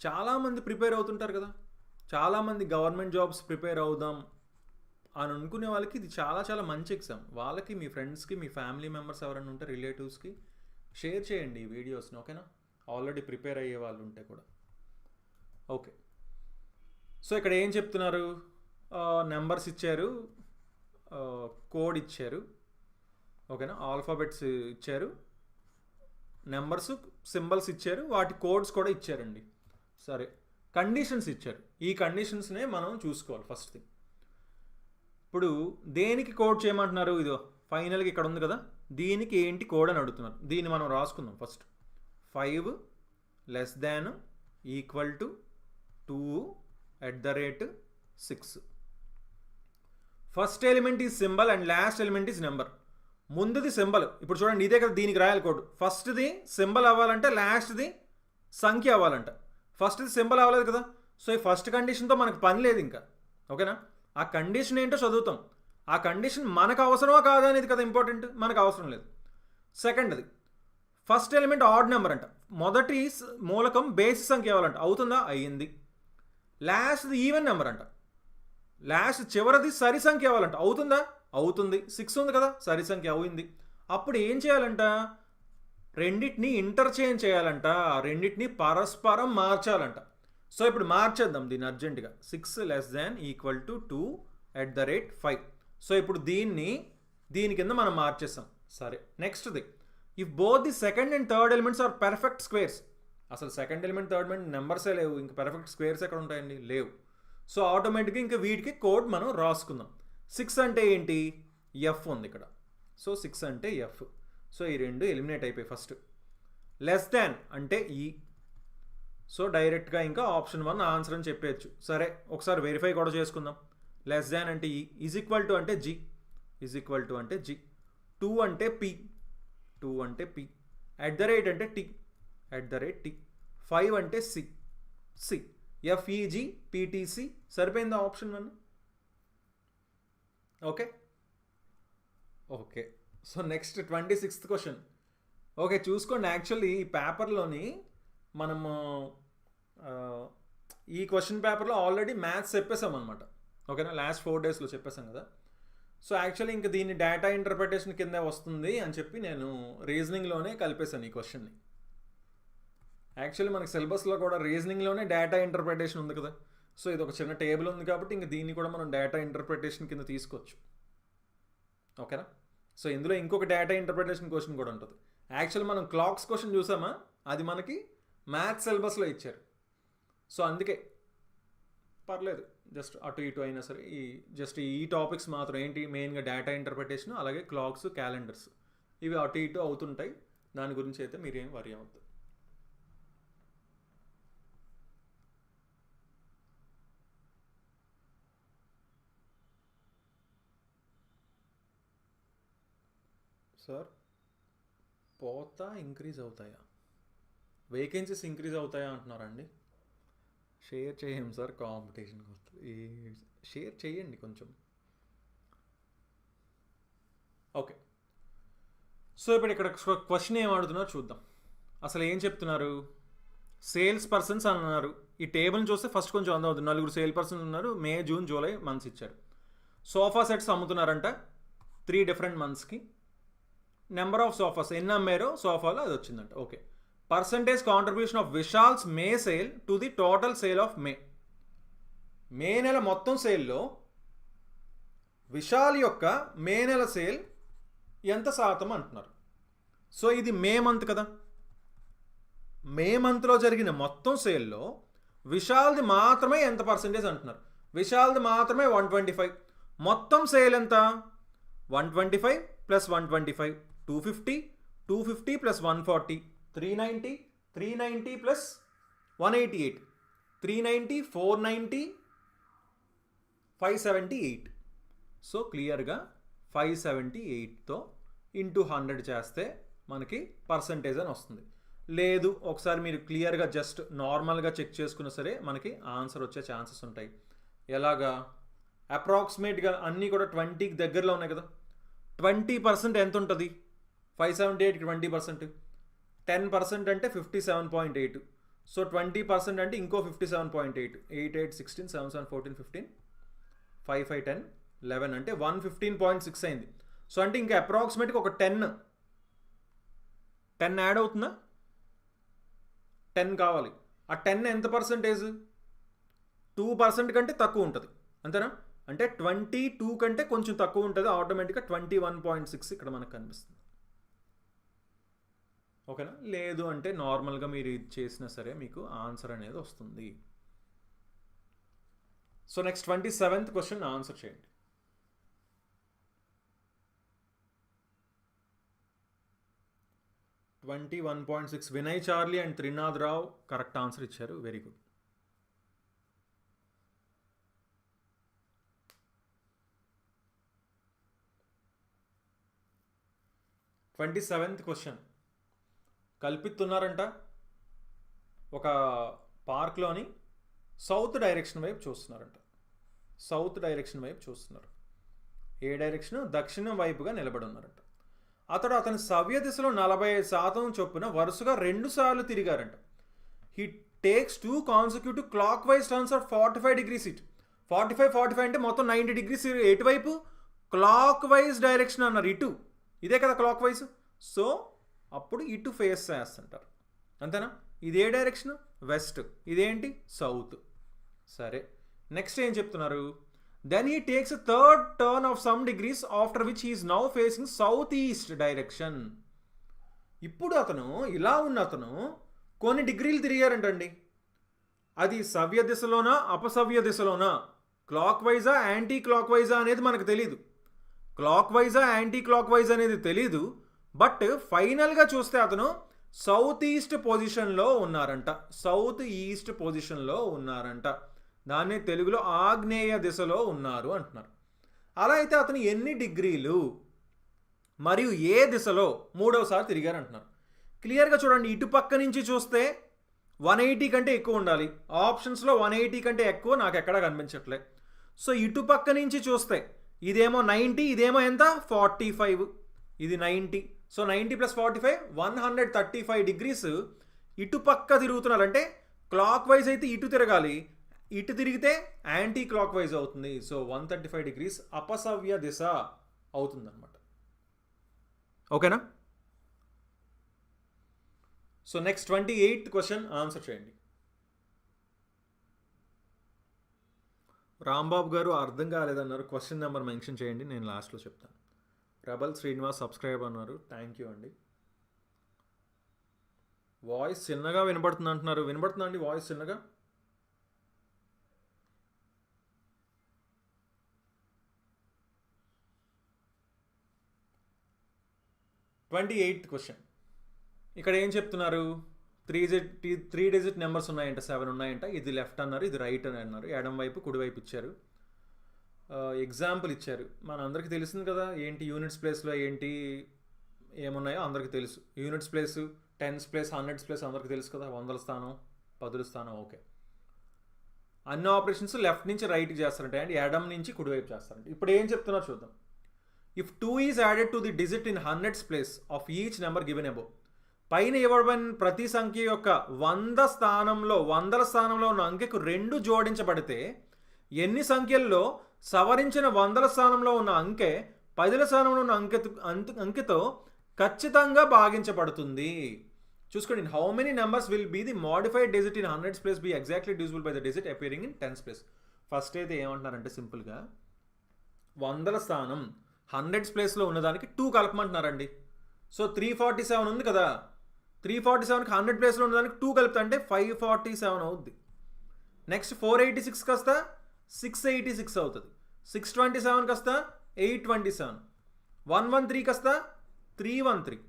S1: చాలామంది ప్రిపేర్ అవుతుంటారు కదా, చాలామంది గవర్నమెంట్ జాబ్స్ ప్రిపేర్ అవుదాం అని అనుకునే వాళ్ళకి ఇది చాలా చాలా మంచి ఎగ్జామ్. వాళ్ళకి మీ ఫ్రెండ్స్కి మీ ఫ్యామిలీ మెంబర్స్ ఎవరైనా ఉంటే రిలేటివ్స్కి షేర్ చేయండి ఈ వీడియోస్ని. ఓకేనా. ఆల్రెడీ ప్రిపేర్ అయ్యే వాళ్ళు ఉంటే కూడా. ఓకే. సో ఇక్కడ ఏం చెప్తున్నారు, నెంబర్స్ ఇచ్చారు, కోడ్ ఇచ్చారు. ఓకేనా. ఆల్ఫాబెట్స్ ఇచ్చారు, నెంబర్స్ సింబల్స్ ఇచ్చారు, వాటి కోడ్స్ కూడా ఇచ్చారండి. సరే, కండిషన్స్ ఇచ్చారు. ఈ కండిషన్స్నే మనం చూసుకోవాలి ఫస్ట్ థింగ్. ఇప్పుడు దేనికి కోడ్ చేయమంటున్నారు, ఇదో ఫైనల్గా ఇక్కడ ఉంది కదా, దీనికి ఏంటి కోడ్ అని అడుగుతున్నారు. దీన్ని మనం రాసుకుందాం first. 5 <= 2 @ 6. First element is symbol and last element is number. ముందుది సింబల్. ఇప్పుడు చూడండి ఇదే కదా, దీనికి రాయాలి కోడ్. ఫస్ట్ది సింబల్ అవ్వాలంటే లాస్ట్ది సంఖ్య అవ్వాలంట. ఫస్ట్ సింబల్ అవ్వలేదు కదా, సో ఈ ఫస్ట్ కండిషన్తో మనకు పని లేదు ఇంకా. ఓకేనా, ఆ కండిషన్ ఏంటో చదువుతాం. ఆ కండిషన్ మనకు అవసరమా కాదా అనేది కదా ఇంపార్టెంట్, మనకు అవసరం లేదు. సెకండ్ది, ఫస్ట్ ఎలిమెంట్ ఆడ్ నెంబర్ అంట, మొదటి మూలకం బేసి సంఖ్య అవ్వాలంట, అవుతుందా? అయ్యింది. లాస్ట్ది ఈవెన్ నెంబర్ అంట, లాస్ట్ చివరిది సరి సంఖ్య అవ్వాలంట, అవుతుందా? అవుతుంది. 6 ఉంది కదా, సరి సంఖ్య అయింది. అప్పుడు ఏం చేయాలంట? రెండింటిని ఇంటర్చేంజ్ చేయాలంట, రెండింటిని పరస్పరం మార్చాలంట. సో ఇప్పుడు మార్చేద్దాం దీన్ని అర్జెంటుగా. 6 <= 2 @ 5. సో ఇప్పుడు దీని కింద మనం మార్చేస్తాం. సరే, నెక్స్ట్ది, if both the second and third elements are perfect squares. అసలు సెకండ్ ఎలిమెంట్ థర్డ్ ఎలిమెంట్ నెంబర్సే లేవు, ఇంకా పర్ఫెక్ట్ స్క్వేర్స్ ఎక్కడ ఉంటాయండి? లేవు. సో ఆటోమేటిక్గా ఇంకా వీటికి కోడ్ మనం రాసుకుందాం. 6 అంటే ఏంటి? ఎఫ్ ఉంది ఇక్కడ. సో 6 అంటే ఎఫ్. సో ఈ రెండు ఎలిమినేట్ అయిపోయి ఫస్ట్. లెస్ దాన్ అంటే ఈ. సో డైరెక్ట్గా ఇంకా ఆప్షన్ 1 ఆన్సర్ అని చెప్పేయచ్చు. సరే, ఒకసారి వెరిఫై కూడా చేసుకుందాం. లెస్ దాన్ అంటే ఈ, ఈజ్ ఈక్వల్ టు అంటే జీ, ఈజ్ ఈక్వల్ టు అంటే జీ, 2 అంటే పి, 2 అంటే పి, @ అంటే టి, టి, 5 అంటే సి, సి, ఎఫ్ఈజీ పిటిసి. సరిపోయిందా option 1? Okay okay. So next 26th question. Okay, చూసుకోండి. యాక్చువల్లీ ఈ పేపర్లోని మనము ఈ క్వశ్చన్ పేపర్లో ఆల్రెడీ మ్యాథ్స్ చెప్పేసాం అనమాట. ఓకేనా, లాస్ట్ 4 daysలో చెప్పేసాం కదా. సో యాక్చువల్లీ ఇంకా దీన్ని డేటా ఇంటర్ప్రిటేషన్ కింద వస్తుంది అని చెప్పి నేను రీజనింగ్లోనే కలిపేశాను ఈ క్వశ్చన్ని. యాక్చువల్లీ మనకి సిలబస్లో కూడా రీజనింగ్లోనే డేటా ఇంటర్ప్రిటేషన్ ఉంది కదా. సో ఇది ఒక చిన్న టేబుల్ ఉంది కాబట్టి ఇంక దీన్ని కూడా మనం డేటా ఇంటర్ప్రిటేషన్ కింద తీసుకోవచ్చు. ఓకేనా, సో ఇందులో ఇంకొక డేటా ఇంటర్ప్రిటేషన్ క్వశ్చన్ కూడా ఉంటుంది. యాక్చువల్ మనం క్లాక్స్ క్వశ్చన్ చూసామా, అది మనకి మ్యాథ్స్ సిలబస్లో ఇచ్చారు. సో అందుకే పర్లేదు, జస్ట్ అటు ఇటు అయినా సరే జస్ట్ ఈ టాపిక్స్ మాత్రం ఏంటి మెయిన్గా డేటా ఇంటర్ప్రిటేషన్, అలాగే క్లాక్స్, క్యాలెండర్స్, ఇవి అటు ఇటు అవుతుంటాయి. దాని గురించి అయితే మీరేం వరి అవ్వద్దు. సార్, పోతా ఇంక్రీజ్ అవుతాయా? వేకెన్సీస్ ఇంక్రీజ్ అవుతాయా అంటున్నారండి? షేర్ చేయం సార్, కాంపిటీషన్కి వస్తుంది. షేర్ చేయండి కొంచెం. ఓకే, సో ఇప్పుడు ఇక్కడ క్వశ్చన్ ఏం అడుగుతున్నారో చూద్దాం. అసలు ఏం చెప్తున్నారు? సేల్స్ పర్సన్స్ అన్నారు. ఈ టేబుల్ని చూస్తే ఫస్ట్ కొంచెం అందవుతుంది. 4 సేల్ పర్సన్స్ ఉన్నారు. మే, జూన్, జూలై మంత్స్ ఇచ్చారు. సోఫా సెట్స్ అమ్ముతున్నారంట 3 different మంత్స్కి. నెంబర్ ఆఫ్ సోఫాస్ ఎన్ని అమ్మారో సోఫాలో అది వచ్చిందంట. Okay, percentage contribution of Vishal's May sale to the total sale of May. May నెల మొత్తం సేల్లో విశాల్ యొక్క మే నెల సేల్ ఎంత శాతం అంటున్నారు. సో ఇది మే మంత్ కదా, మే మంత్లో జరిగిన మొత్తం సేల్లో విశాల్ది మాత్రమే ఎంత పర్సంటేజ్ అంటున్నారు. విశాల్ది మాత్రమే 125. మొత్తం సేల్ ఎంత? 125 + 125 250, 250 + 140 390, 390 + 188 390, 490, 578. సో క్లియర్గా 578తో ఇంటూ 100 చేస్తే మనకి పర్సంటేజ్ అని వస్తుంది. లేదు, ఒకసారి మీరు క్లియర్గా జస్ట్ నార్మల్గా చెక్ చేసుకున్నా సరే మనకి ఆన్సర్ వచ్చే ఛాన్సెస్ ఉంటాయి. ఎలాగా? అప్రాక్సిమేట్గా అన్నీ కూడా 20కి దగ్గరలో ఉన్నాయి కదా. 20% ఎంత ఉంటుంది? 578కి 20%, 10% అంటే 57.8. సో 20% అంటే ఇంకో 57.8. 8, 8, 16, 7, 7, 14, 15, 5, 5, 10, 11 అంటే 115.6 అయింది. సో అంటే ఇంకా అప్రాక్సిమేట్గా ఒక 10 యాడ్ అవుతుందా? 10 కావాలి. ఆ 10 ఎంత పర్సంటేజ్? 2% కంటే తక్కువ ఉంటుంది, అంతేనా? అంటే 22 కంటే కొంచెం తక్కువ ఉంటుంది. ఆటోమేటిక్గా 21.6 ఇక్కడ మనకు కనిపిస్తుంది. ఓకేనా? లేదు అంటే నార్మల్గా మీరు ఇది చేసినా సరే మీకు ఆన్సర్ అనేది వస్తుంది. So next 27th question answer చేయండి. $21.6 Vinay Charlie and Trinath Rao correct answer ఇచ్చారు. Very good. Twenty seventh question. కల్పిస్తున్నారంట ఒక పార్క్లోని సౌత్ డైరెక్షన్ వైపు చూస్తున్నారంట. సౌత్ డైరెక్షన్ వైపు చూస్తున్నారు. ఏ డైరెక్షన్? దక్షిణం వైపుగా నిలబడి ఉన్నారంట. అతని సవ్య దిశలో 45% చొప్పున వరుసగా 2 సార్లు తిరిగారంట. He takes 2 consecutive clockwise turns of 45 degrees it. 45 అంటే మొత్తం 90 degrees ఎటువైపు? క్లాక్ వైజ్ డైరెక్షన్ అన్నారు, ఇటు. ఇదే కదా క్లాక్ వైజ్. సో అప్పుడు ఇటు ఫేస్ చేస్తుంటారు, అంతేనా? ఇదే డైరెక్షన్ వెస్ట్, ఇదేంటి సౌత్. సరే, నెక్స్ట్ ఏం చెప్తున్నారు? Then he takes 3rd turn of some degrees after which he is now facing south east direction. ఇప్పుడు అతను ఇలా ఉన్న అతను కొన్ని డిగ్రీలు తిరిగారంటండి. అది సవ్య దిశలోనా అపసవ్య దిశలోనా, క్లాక్ వైజా యాంటీ క్లాక్ వైజా అనేది మనకు తెలీదు. క్లాక్ వైజా యాంటీ క్లాక్ వైజ్ అనేది తెలీదు. బట్ ఫైనల్గా చూస్తే అతను సౌత్ ఈస్ట్ పొజిషన్లో ఉన్నారంట. సౌత్ ఈస్ట్ పొజిషన్లో ఉన్నారంట. దాన్ని తెలుగులో ఆగ్నేయ దిశలో ఉన్నారు అంటున్నారు. అలా అయితే అతను ఎన్ని డిగ్రీలు మరియు ఏ దిశలో మూడవసారి తిరిగారు అంటున్నారు. క్లియర్గా చూడండి, ఇటు పక్క నుంచి చూస్తే 180 కంటే ఎక్కువ ఉండాలి. ఆప్షన్స్లో 180 కంటే ఎక్కువ నాకు ఎక్కడా కనిపించట్లే. సో ఇటు పక్క నుంచి చూస్తే ఇదేమో 90, ఇదేమో ఎంత 45, ఇది 90. సో 90 + 45 135 డిగ్రీస్ ఇటు పక్క తిరుగుతున్నారంటే క్లాక్ వైజ్ అయితే ఇటు తిరగాలి, ఇటు తిరిగితే యాంటీ క్లాక్ వైజ్ అవుతుంది. సో 135 డిగ్రీస్ అపసవ్య దిశ అవుతుందన్నమాట. ఓకేనా? So next 28th question answer చేయండి. రాంబాబు గారు అర్థం కాలేదన్నారు, క్వశ్చన్ నెంబర్ మెన్షన్ చేయండి, నేను లాస్ట్లో చెప్తాను. రెబల్ శ్రీనివాస్ సబ్స్క్రైబ్ అన్నారు, థ్యాంక్ యూ అండి. వాయిస్ చిన్నగా వినబడుతుంది అంటున్నారు, వినబడుతుందా అండి వాయిస్ చిన్నగా? Twenty 28th question. ఇక్కడ ఏం చెప్తున్నారు? 3 డిజిట్ నెంబర్స్ ఉన్నాయంట, 7 ఉన్నాయంట. ఇది లెఫ్ట్ అన్నారు, ఇది రైట్ అని అన్నారు. ఎడం వైపు కుడివైపు ఇచ్చారు. ఎగ్జాంపుల్ ఇచ్చారు. మన అందరికీ తెలిసింది కదా ఏంటి యూనిట్స్ ప్లేస్లో ఏంటి ఏమున్నాయో అందరికీ తెలుసు. Units place, tens place, hundreds place అందరికీ తెలుసు కదా. 100ల స్థానం, 10ల స్థానం. ఓకే, అన్ని ఆపరేషన్స్ లెఫ్ట్ నుంచి రైట్కి చేస్తారంటే అండ్ ఎడం నుంచి కుడివైపు చేస్తారంటే. ఇప్పుడు ఏం చెప్తున్నారు చూద్దాం. If 2 is added to the digit in hundreds place of each number given above, పైన ఇవ్వబడిన ప్రతి సంఖ్య యొక్క 100ల స్థానంలో ఉన్న అంకెకు 2 జోడించబడితే ఎన్ని సంఖ్యల్లో సవరించిన 100ల స్థానంలో ఉన్న అంకె 10ల స్థానంలో ఉన్న అంకెతో ఖచ్చితంగా భాగించబడుతుంది? చూసుకోండి. How many numbers will be the modified digit in hundreds place be exactly divisible by the digit appearing in tens place. First అయితే ఏమంటున్నారంటే సింపుల్గా 100ల స్థానం హండ్రెడ్స్ ప్లేస్లో ఉన్నదానికి 2 కలపమంటున్నారండి. సో 347 ఉంది కదా, 347కి 100 ప్లేస్లో ఉన్నదానికి 2 కలుపుతా అంటే 547 అవుద్ది. నెక్స్ట్ 486 కాస్త 686 అవుతుంది. 627 కాస్త 827, 113 కాస్త 313,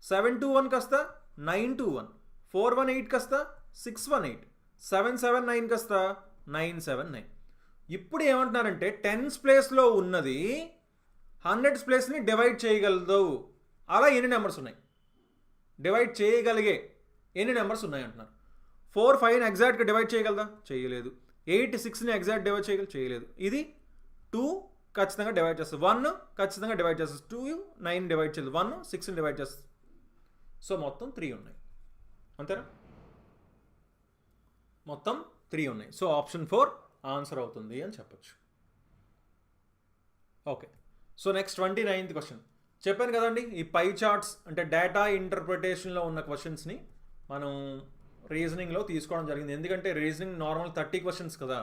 S1: 721 కాస్త 921, 418 కాస్త 618, 779 కాస్త 979. ఇప్పుడు ఏమంటున్నారంటే టెన్స్ ప్లేస్లో ఉన్నది హండ్రెడ్స్ ప్లేస్ని డివైడ్ చేయగలదు. అలా ఎన్ని నెంబర్స్ ఉన్నాయి? డివైడ్ చేయగలిగే ఎన్ని నెంబర్స్ ఉన్నాయి అంటున్నారు. 4 5ని ఎగ్జాక్ట్గా డివైడ్ చేయగలదా? చేయలేదు. 8 6ని ఎగ్జాక్ట్ డివైడ్ చేయలేదు. ఇది 2 ఖచ్చితంగా డివైడ్ చేస్తుంది, 1 ఖచ్చితంగా డివైడ్ చేస్తుంది, 2 9 డివైడ్ చేయలేదు, 1 6ని డివైడ్ చేస్తుంది. సో మొత్తం 3 ఉన్నాయి, అంతేనా? మొత్తం 3 ఉన్నాయి. సో ఆప్షన్ 4 ఆన్సర్ అవుతుంది అని చెప్పచ్చు. Okay, so next 29th question. చెప్పాను కదండి, ఈ పై చార్ట్స్ అంటే డేటా ఇంటర్ప్రిటేషన్లో ఉన్న క్వశ్చన్స్ని మనం రీజనింగ్లో తీసుకోవడం జరిగింది. ఎందుకంటే రీజనింగ్ నార్మల్ 30 క్వశ్చన్స్ కదా,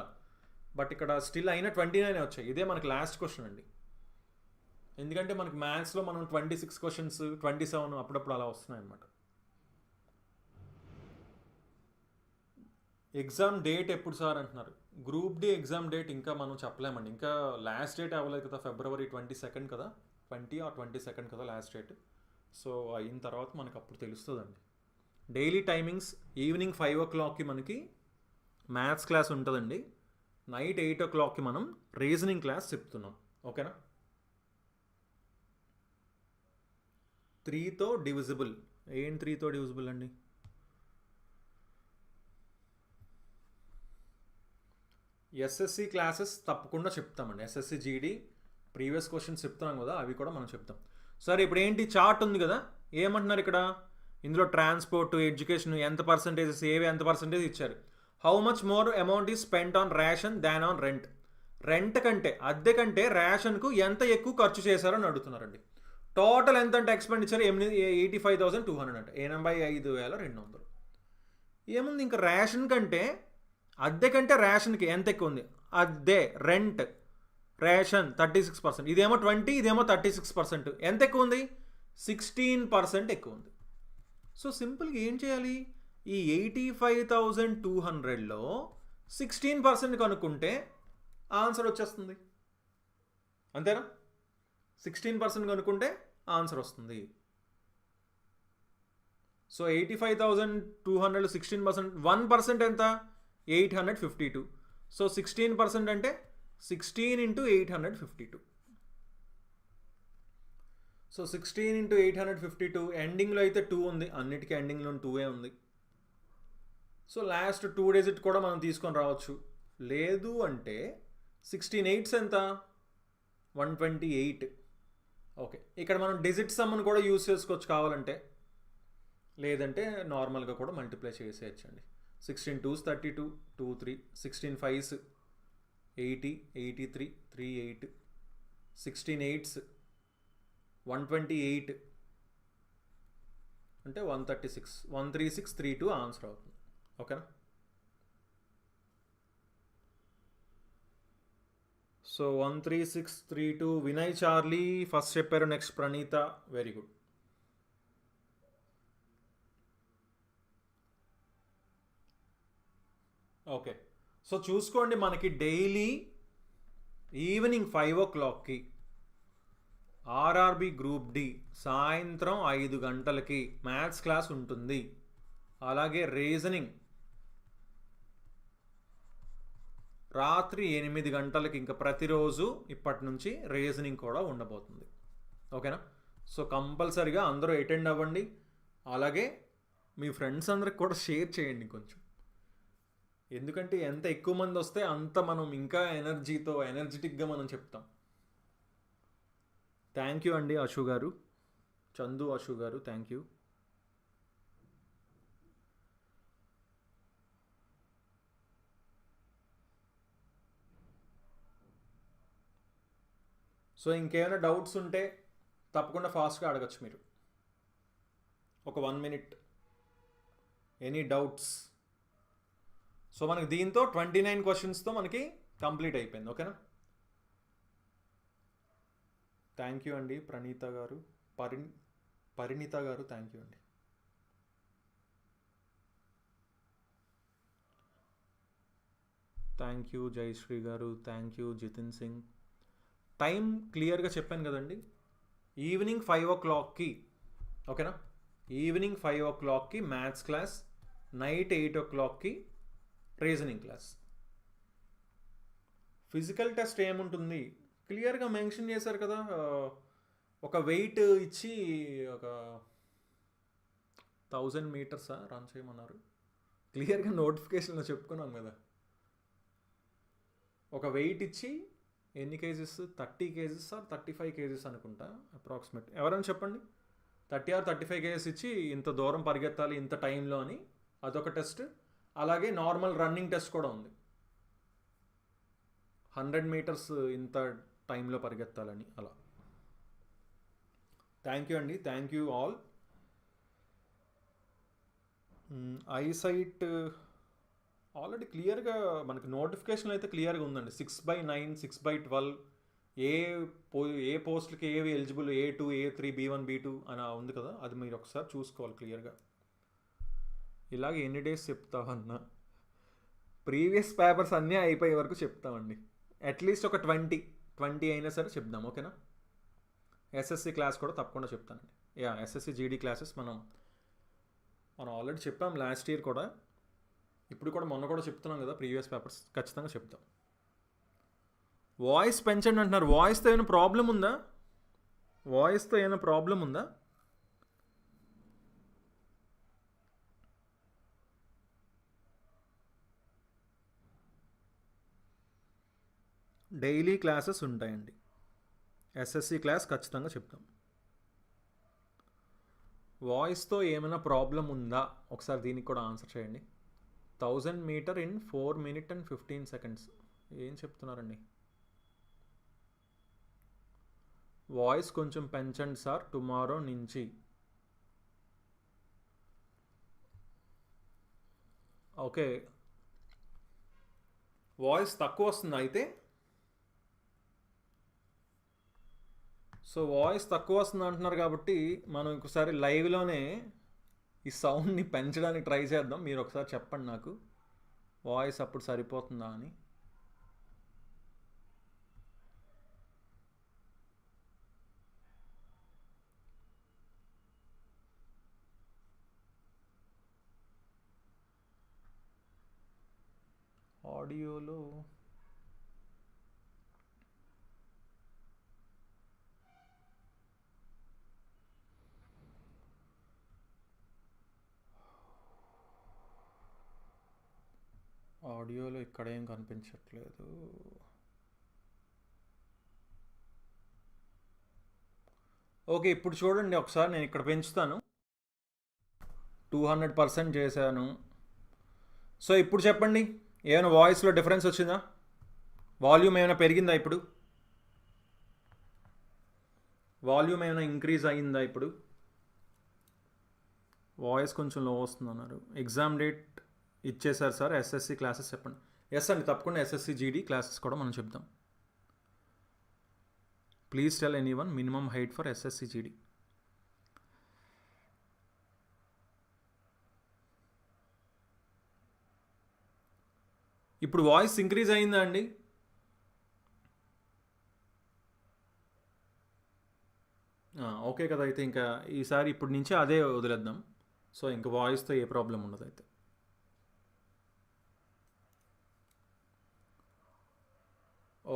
S1: బట్ ఇక్కడ స్టిల్ అయినా 29 వచ్చాయి. ఇదే మనకి లాస్ట్ క్వశ్చన్ అండి. ఎందుకంటే మనకి మ్యాథ్స్లో మనం 26 క్వశ్చన్స్, 27 అప్పుడప్పుడు అలా వస్తున్నాయి అన్నమాట. ఎగ్జామ్ డేట్ ఎప్పుడు సార్ అంటున్నారు. గ్రూప్ డి ఎగ్జామ్ డేట్ ఇంకా మనం చెప్పలేమండి. ఇంకా లాస్ట్ డేట్ అవ్వలేదు కదా, February 22 కదా, 20 or 22 కదా లాస్ట్ డేట్. సో అయిన తర్వాత మనకు అప్పుడు తెలుస్తుందండి. డైలీ టైమింగ్స్ ఈవినింగ్ 5 o'clockకి మనకి మ్యాథ్స్ క్లాస్ ఉంటుందండి. నైట్ 8 o'clockకి మనం రీజనింగ్ క్లాస్ చెప్తున్నాం. ఓకేనా? 3తో డివిజిబుల్. ఏం 3తో డివిజిబుల్ అండి? ఎస్ఎస్సి క్లాసెస్ తప్పకుండా చెప్తామండి. ఎస్ఎస్సి జీడీ ప్రీవియస్ క్వశ్చన్స్ చెప్తున్నాం కదా, అవి కూడా మనం చెప్తాం. సరే, ఇప్పుడు ఏంటి చార్ట్ ఉంది కదా, ఏమంటున్నారు ఇక్కడ, ఇందులో ట్రాన్స్పోర్ట్, ఎడ్యుకేషన్ ఎంత పర్సంటేజెస్, ఏవి ఎంత పర్సంటేజ్ ఇచ్చారు. How much more amount is spent on ration than on rent. Rent కంటే, అద్దె కంటే రేషన్కు ఎంత ఎక్కువ ఖర్చు చేశారని అడుగుతున్నారండి. టోటల్ ఎంత అంటే ఎక్స్పెండిచర్ 85,200 అంటే 85,200. ఏముంది ఇంకా, రేషన్ కంటే అద్దె కంటే రేషన్కి ఎంత ఎక్కువ ఉంది. అద్దె, రెంట్, రేషన్ 36%, ఇదేమో 20, ఇదేమో 36%. ఎంత ఎక్కువ ఉంది, 16% ఎక్కువ ఉంది. సో సింపుల్గా ఏం చేయాలి, ఈ 85,200లో 16% కనుక్కుంటే ఆన్సర్ వచ్చేస్తుంది. అంతేనా, 16% కనుక్కుంటే ఆన్సర్ వస్తుంది. సో 85,200 16%, 1% ఎంత, 852. సో 16% అంటే 16 into 852. సో 16 into 852, ఎండింగ్లో అయితే 2 ఉంది, అన్నిటికీ ఎండింగ్లో 2 ఉంది. సో లాస్ట్ 2 డిజిట్ కూడా మనం తీసుకొని రావచ్చు. లేదు అంటే 16 8s ఎంత, 128. ఓకే, ఇక్కడ మనం డిజిట్ సమ్ని కూడా యూజ్ చేసుకోవచ్చు కావాలంటే, లేదంటే నార్మల్గా కూడా మల్టిప్లై చేసేయచ్చండి. 16 2s 32, 2 3, 16 5s 80, 83, 3 8, 16 8s 128 అంటే 136, 13632 ఆన్సర్ అవుతుంది. ఓకేనా. సో 13632 వినయ్ చార్లీ ఫస్ట్ చెప్పారు, next Praneetha. Very good. Okay, so చూసుకోండి, మనకి డైలీ ఈవినింగ్ 5 o'clockకి ఆర్ఆర్బి గ్రూప్ డి సాయంత్రం 5 గంటలకి మ్యాథ్స్ క్లాస్ ఉంటుంది. అలాగే రీజనింగ్ రాత్రి 8 గంటలకి, ఇంకా ప్రతిరోజు ఇప్పటి నుంచి రీజనింగ్ కూడా ఉండబోతుంది. ఓకేనా. సో కంపల్సరిగా అందరూ అటెండ్ అవ్వండి. అలాగే మీ ఫ్రెండ్స్ అందరికి కూడా షేర్ చేయండి కొంచెం, ఎందుకంటే ఎంత ఎక్కువ మంది వస్తే అంత మనం ఇంకా ఎనర్జీతో ఎనర్జెటిక్గా మనం చెప్తాం. థ్యాంక్ యూ అండి అశు గారు, చందు అశు గారు, థ్యాంక్ యూ. సో ఇంకేమైనా డౌట్స్ ఉంటే తప్పకుండా ఫాస్ట్గా అడగచ్చు మీరు. ఒక 1 minute, ఎనీ డౌట్స్. సో మనకి దీంతో 29 క్వశ్చన్స్తో మనకి కంప్లీట్ అయిపోయింది. ఓకేనా. థ్యాంక్ యూ అండి ప్రణీత గారు, పరిణీత గారు, థ్యాంక్ యూ అండి. Thank you Jayashree garu, thank you Jitin Singh. Time క్లియర్గా చెప్పాను కదండి, ఈవినింగ్ 5 o'clockకి. ఓకేనా, ఈవినింగ్ 5 o'clockకి మ్యాథ్స్ క్లాస్, నైట్ 8 o'clockకి రీజనింగ్ క్లాస్. ఫిజికల్ టెస్ట్ ఏముంటుంది క్లియర్గా మెన్షన్ చేశారు కదా, ఒక వెయిట్ ఇచ్చి ఒక 1000 meters రన్ చేయమన్నారు. క్లియర్గా నోటిఫికేషన్లో చెప్పుకున్నాం కదా, ఒక వెయిట్ ఇచ్చి ఎన్ని కేజెస్, 30 kgs ఆర్ 35 kgs అనుకుంటా అప్రాక్సిమేట్. ఎవరైనా చెప్పండి, 30 or 35 kgs ఇచ్చి ఇంత దూరం పరిగెత్తాలి ఇంత టైంలో అని, అదొక టెస్ట్. అలాగే నార్మల్ రన్నింగ్ టెస్ట్ కూడా ఉంది, 100 meters ఇంత టైంలో పరిగెత్తాలని అలా. థ్యాంక్ యూ అండి, thank you all. Eyesight already క్లియర్గా మనకి నోటిఫికేషన్ అయితే క్లియర్గా ఉందండి. 6/9, 6/12 ఏ పోస్టులకి ఏవి eligible, A2, A3, B1, B2 అని ఉంది కదా, అది మీరు ఒకసారి చూసుకోవాలి క్లియర్గా. ఇలాగే ఎన్ని డేస్ చెప్తామన్నా, ప్రీవియస్ పేపర్స్ అన్నీ అయిపోయే వరకు చెప్తామండి. అట్లీస్ట్ ఒక 20 అయినా సరే చెప్దాం. ఓకేనా. ఎస్ఎస్సి క్లాస్ కూడా తప్పకుండా చెప్తానండి. ఎస్ఎస్సి జీడీ క్లాసెస్ మనం ఆల్రెడీ చెప్పాం లాస్ట్ ఇయర్ కూడా, ఇప్పుడు కూడా మొన్న కూడా చెప్తున్నాం కదా, ప్రీవియస్ పేపర్స్ ఖచ్చితంగా చెప్తాం. వాయిస్ పెంచండి అంటున్నారు. వాయిస్తో ఏమైనా ప్రాబ్లం ఉందా, డైలీ క్లాసెస్ ఉంటాయండి. ఎస్ఎస్సి క్లాస్ ఖచ్చితంగా చెప్తాం. వాయిస్తో ఏమైనా ప్రాబ్లం ఉందా ఒకసారి దీనికి కూడా ఆన్సర్ చేయండి. 1000 metre in 4 minutes and 15 seconds. ఏం చెప్తున్నారండి? వాయిస్ కొంచెం పెంచండి సార్ టుమారో నుంచి. ఓకే, వాయిస్ తక్కువ వస్తుంది అయితే. సో వాయిస్ తక్కువ వస్తుంది అంటున్నారు కాబట్టి మనం ఒకసారి లైవ్లోనే ఈ సౌండ్ని పెంచడానికి ట్రై చేద్దాం. మీరు ఒకసారి చెప్పండి నాకు, వాయిస్ అప్పుడు సరిపోతుందా అని. ఆడియోలో ఇక్కడ ఏం కనిపించట్లేదు. ఓకే, ఇప్పుడు చూడండి ఒకసారి, నేను ఇక్కడ పెంచుతాను. 200% చేశాను. సో ఇప్పుడు చెప్పండి, ఏమైనా వాయిస్లో డిఫరెన్స్ వచ్చిందా? వాల్యూమ్ ఏమైనా పెరిగిందా? ఇప్పుడు వాల్యూమ్ ఏమైనా ఇంక్రీజ్ అయ్యిందా? ఇప్పుడు వాయిస్ కొంచెం లో వస్తుంది అన్నారు. ఎగ్జామ్ డేట్ ఇచ్చేసారు సార్, ఎస్ఎస్సి క్లాసెస్ చెప్పండి. ఎస్ అండి, తప్పకుండా ఎస్ఎస్సి జీడీ క్లాసెస్ కూడా మనం చెప్తాం. Please tell anyone minimum height for SSC GD. ఇప్పుడు వాయిస్ ఇంక్రీజ్ అయిందా అండి? ఓకే కదా, అయితే ఇంకా ఈసారి ఇప్పటి నుంచి అదే వదిలేద్దాం. సో ఇంకా వాయిస్తో ఏ ప్రాబ్లం ఉండదు అయితే.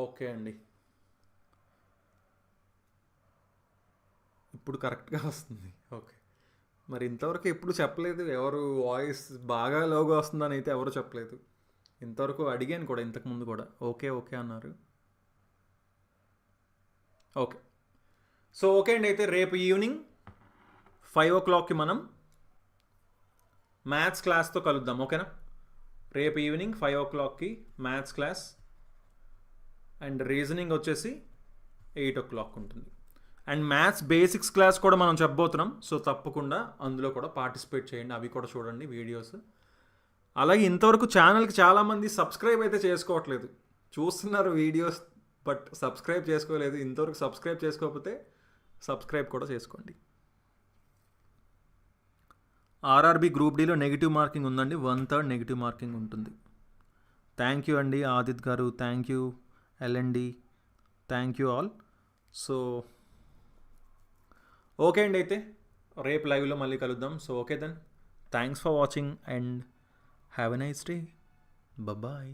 S1: ఓకే అండి, ఇప్పుడు కరెక్ట్గా వస్తుంది. ఓకే, మరి ఇంతవరకు ఎప్పుడు చెప్పలేదు ఎవరు వాయిస్ బాగా లోగా వస్తుందని అయితే ఎవరు చెప్పలేదు. ఇంతవరకు అడిగాను కూడా, ఇంతకుముందు కూడా ఓకే ఓకే అన్నారు. ఓకే, సో ఓకే అండి, అయితే రేపు ఈవినింగ్ 5 o'clockకి మనం మ్యాథ్స్ క్లాస్తో కలుద్దాం. ఓకేనా? రేపు ఈవినింగ్ 5 o'clockకి మ్యాథ్స్ క్లాస్ అండ్ రీజనింగ్ వచ్చేసి 8 o'clock ఉంటుంది. అండ్ మ్యాథ్స్ బేసిక్స్ క్లాస్ కూడా మనం చెప్పబోతున్నాం. సో తప్పకుండా అందులో కూడా పార్టిసిపేట్ చేయండి, అవి కూడా చూడండి వీడియోస్. అలాగే ఇంతవరకు ఛానల్కి చాలామంది సబ్స్క్రైబ్ అయితే చేసుకోవట్లేదు. చూస్తున్నారు వీడియోస్ బట్ సబ్స్క్రైబ్ చేసుకోలేదు. ఇంతవరకు సబ్స్క్రైబ్ చేసుకోకపోతే సబ్స్క్రైబ్ కూడా చేసుకోండి. ఆర్ఆర్బి గ్రూప్ డీలో నెగిటివ్ మార్కింగ్ ఉందండి, 1/3 నెగిటివ్ మార్కింగ్ ఉంటుంది. థ్యాంక్ యూ అండి Adith garu, thank you LMD, thank you all. So okay అండి, అయితే రేపు లైవ్లో మళ్ళీ కలుద్దాం. So okay then, thanks for watching and have a nice day. Bye.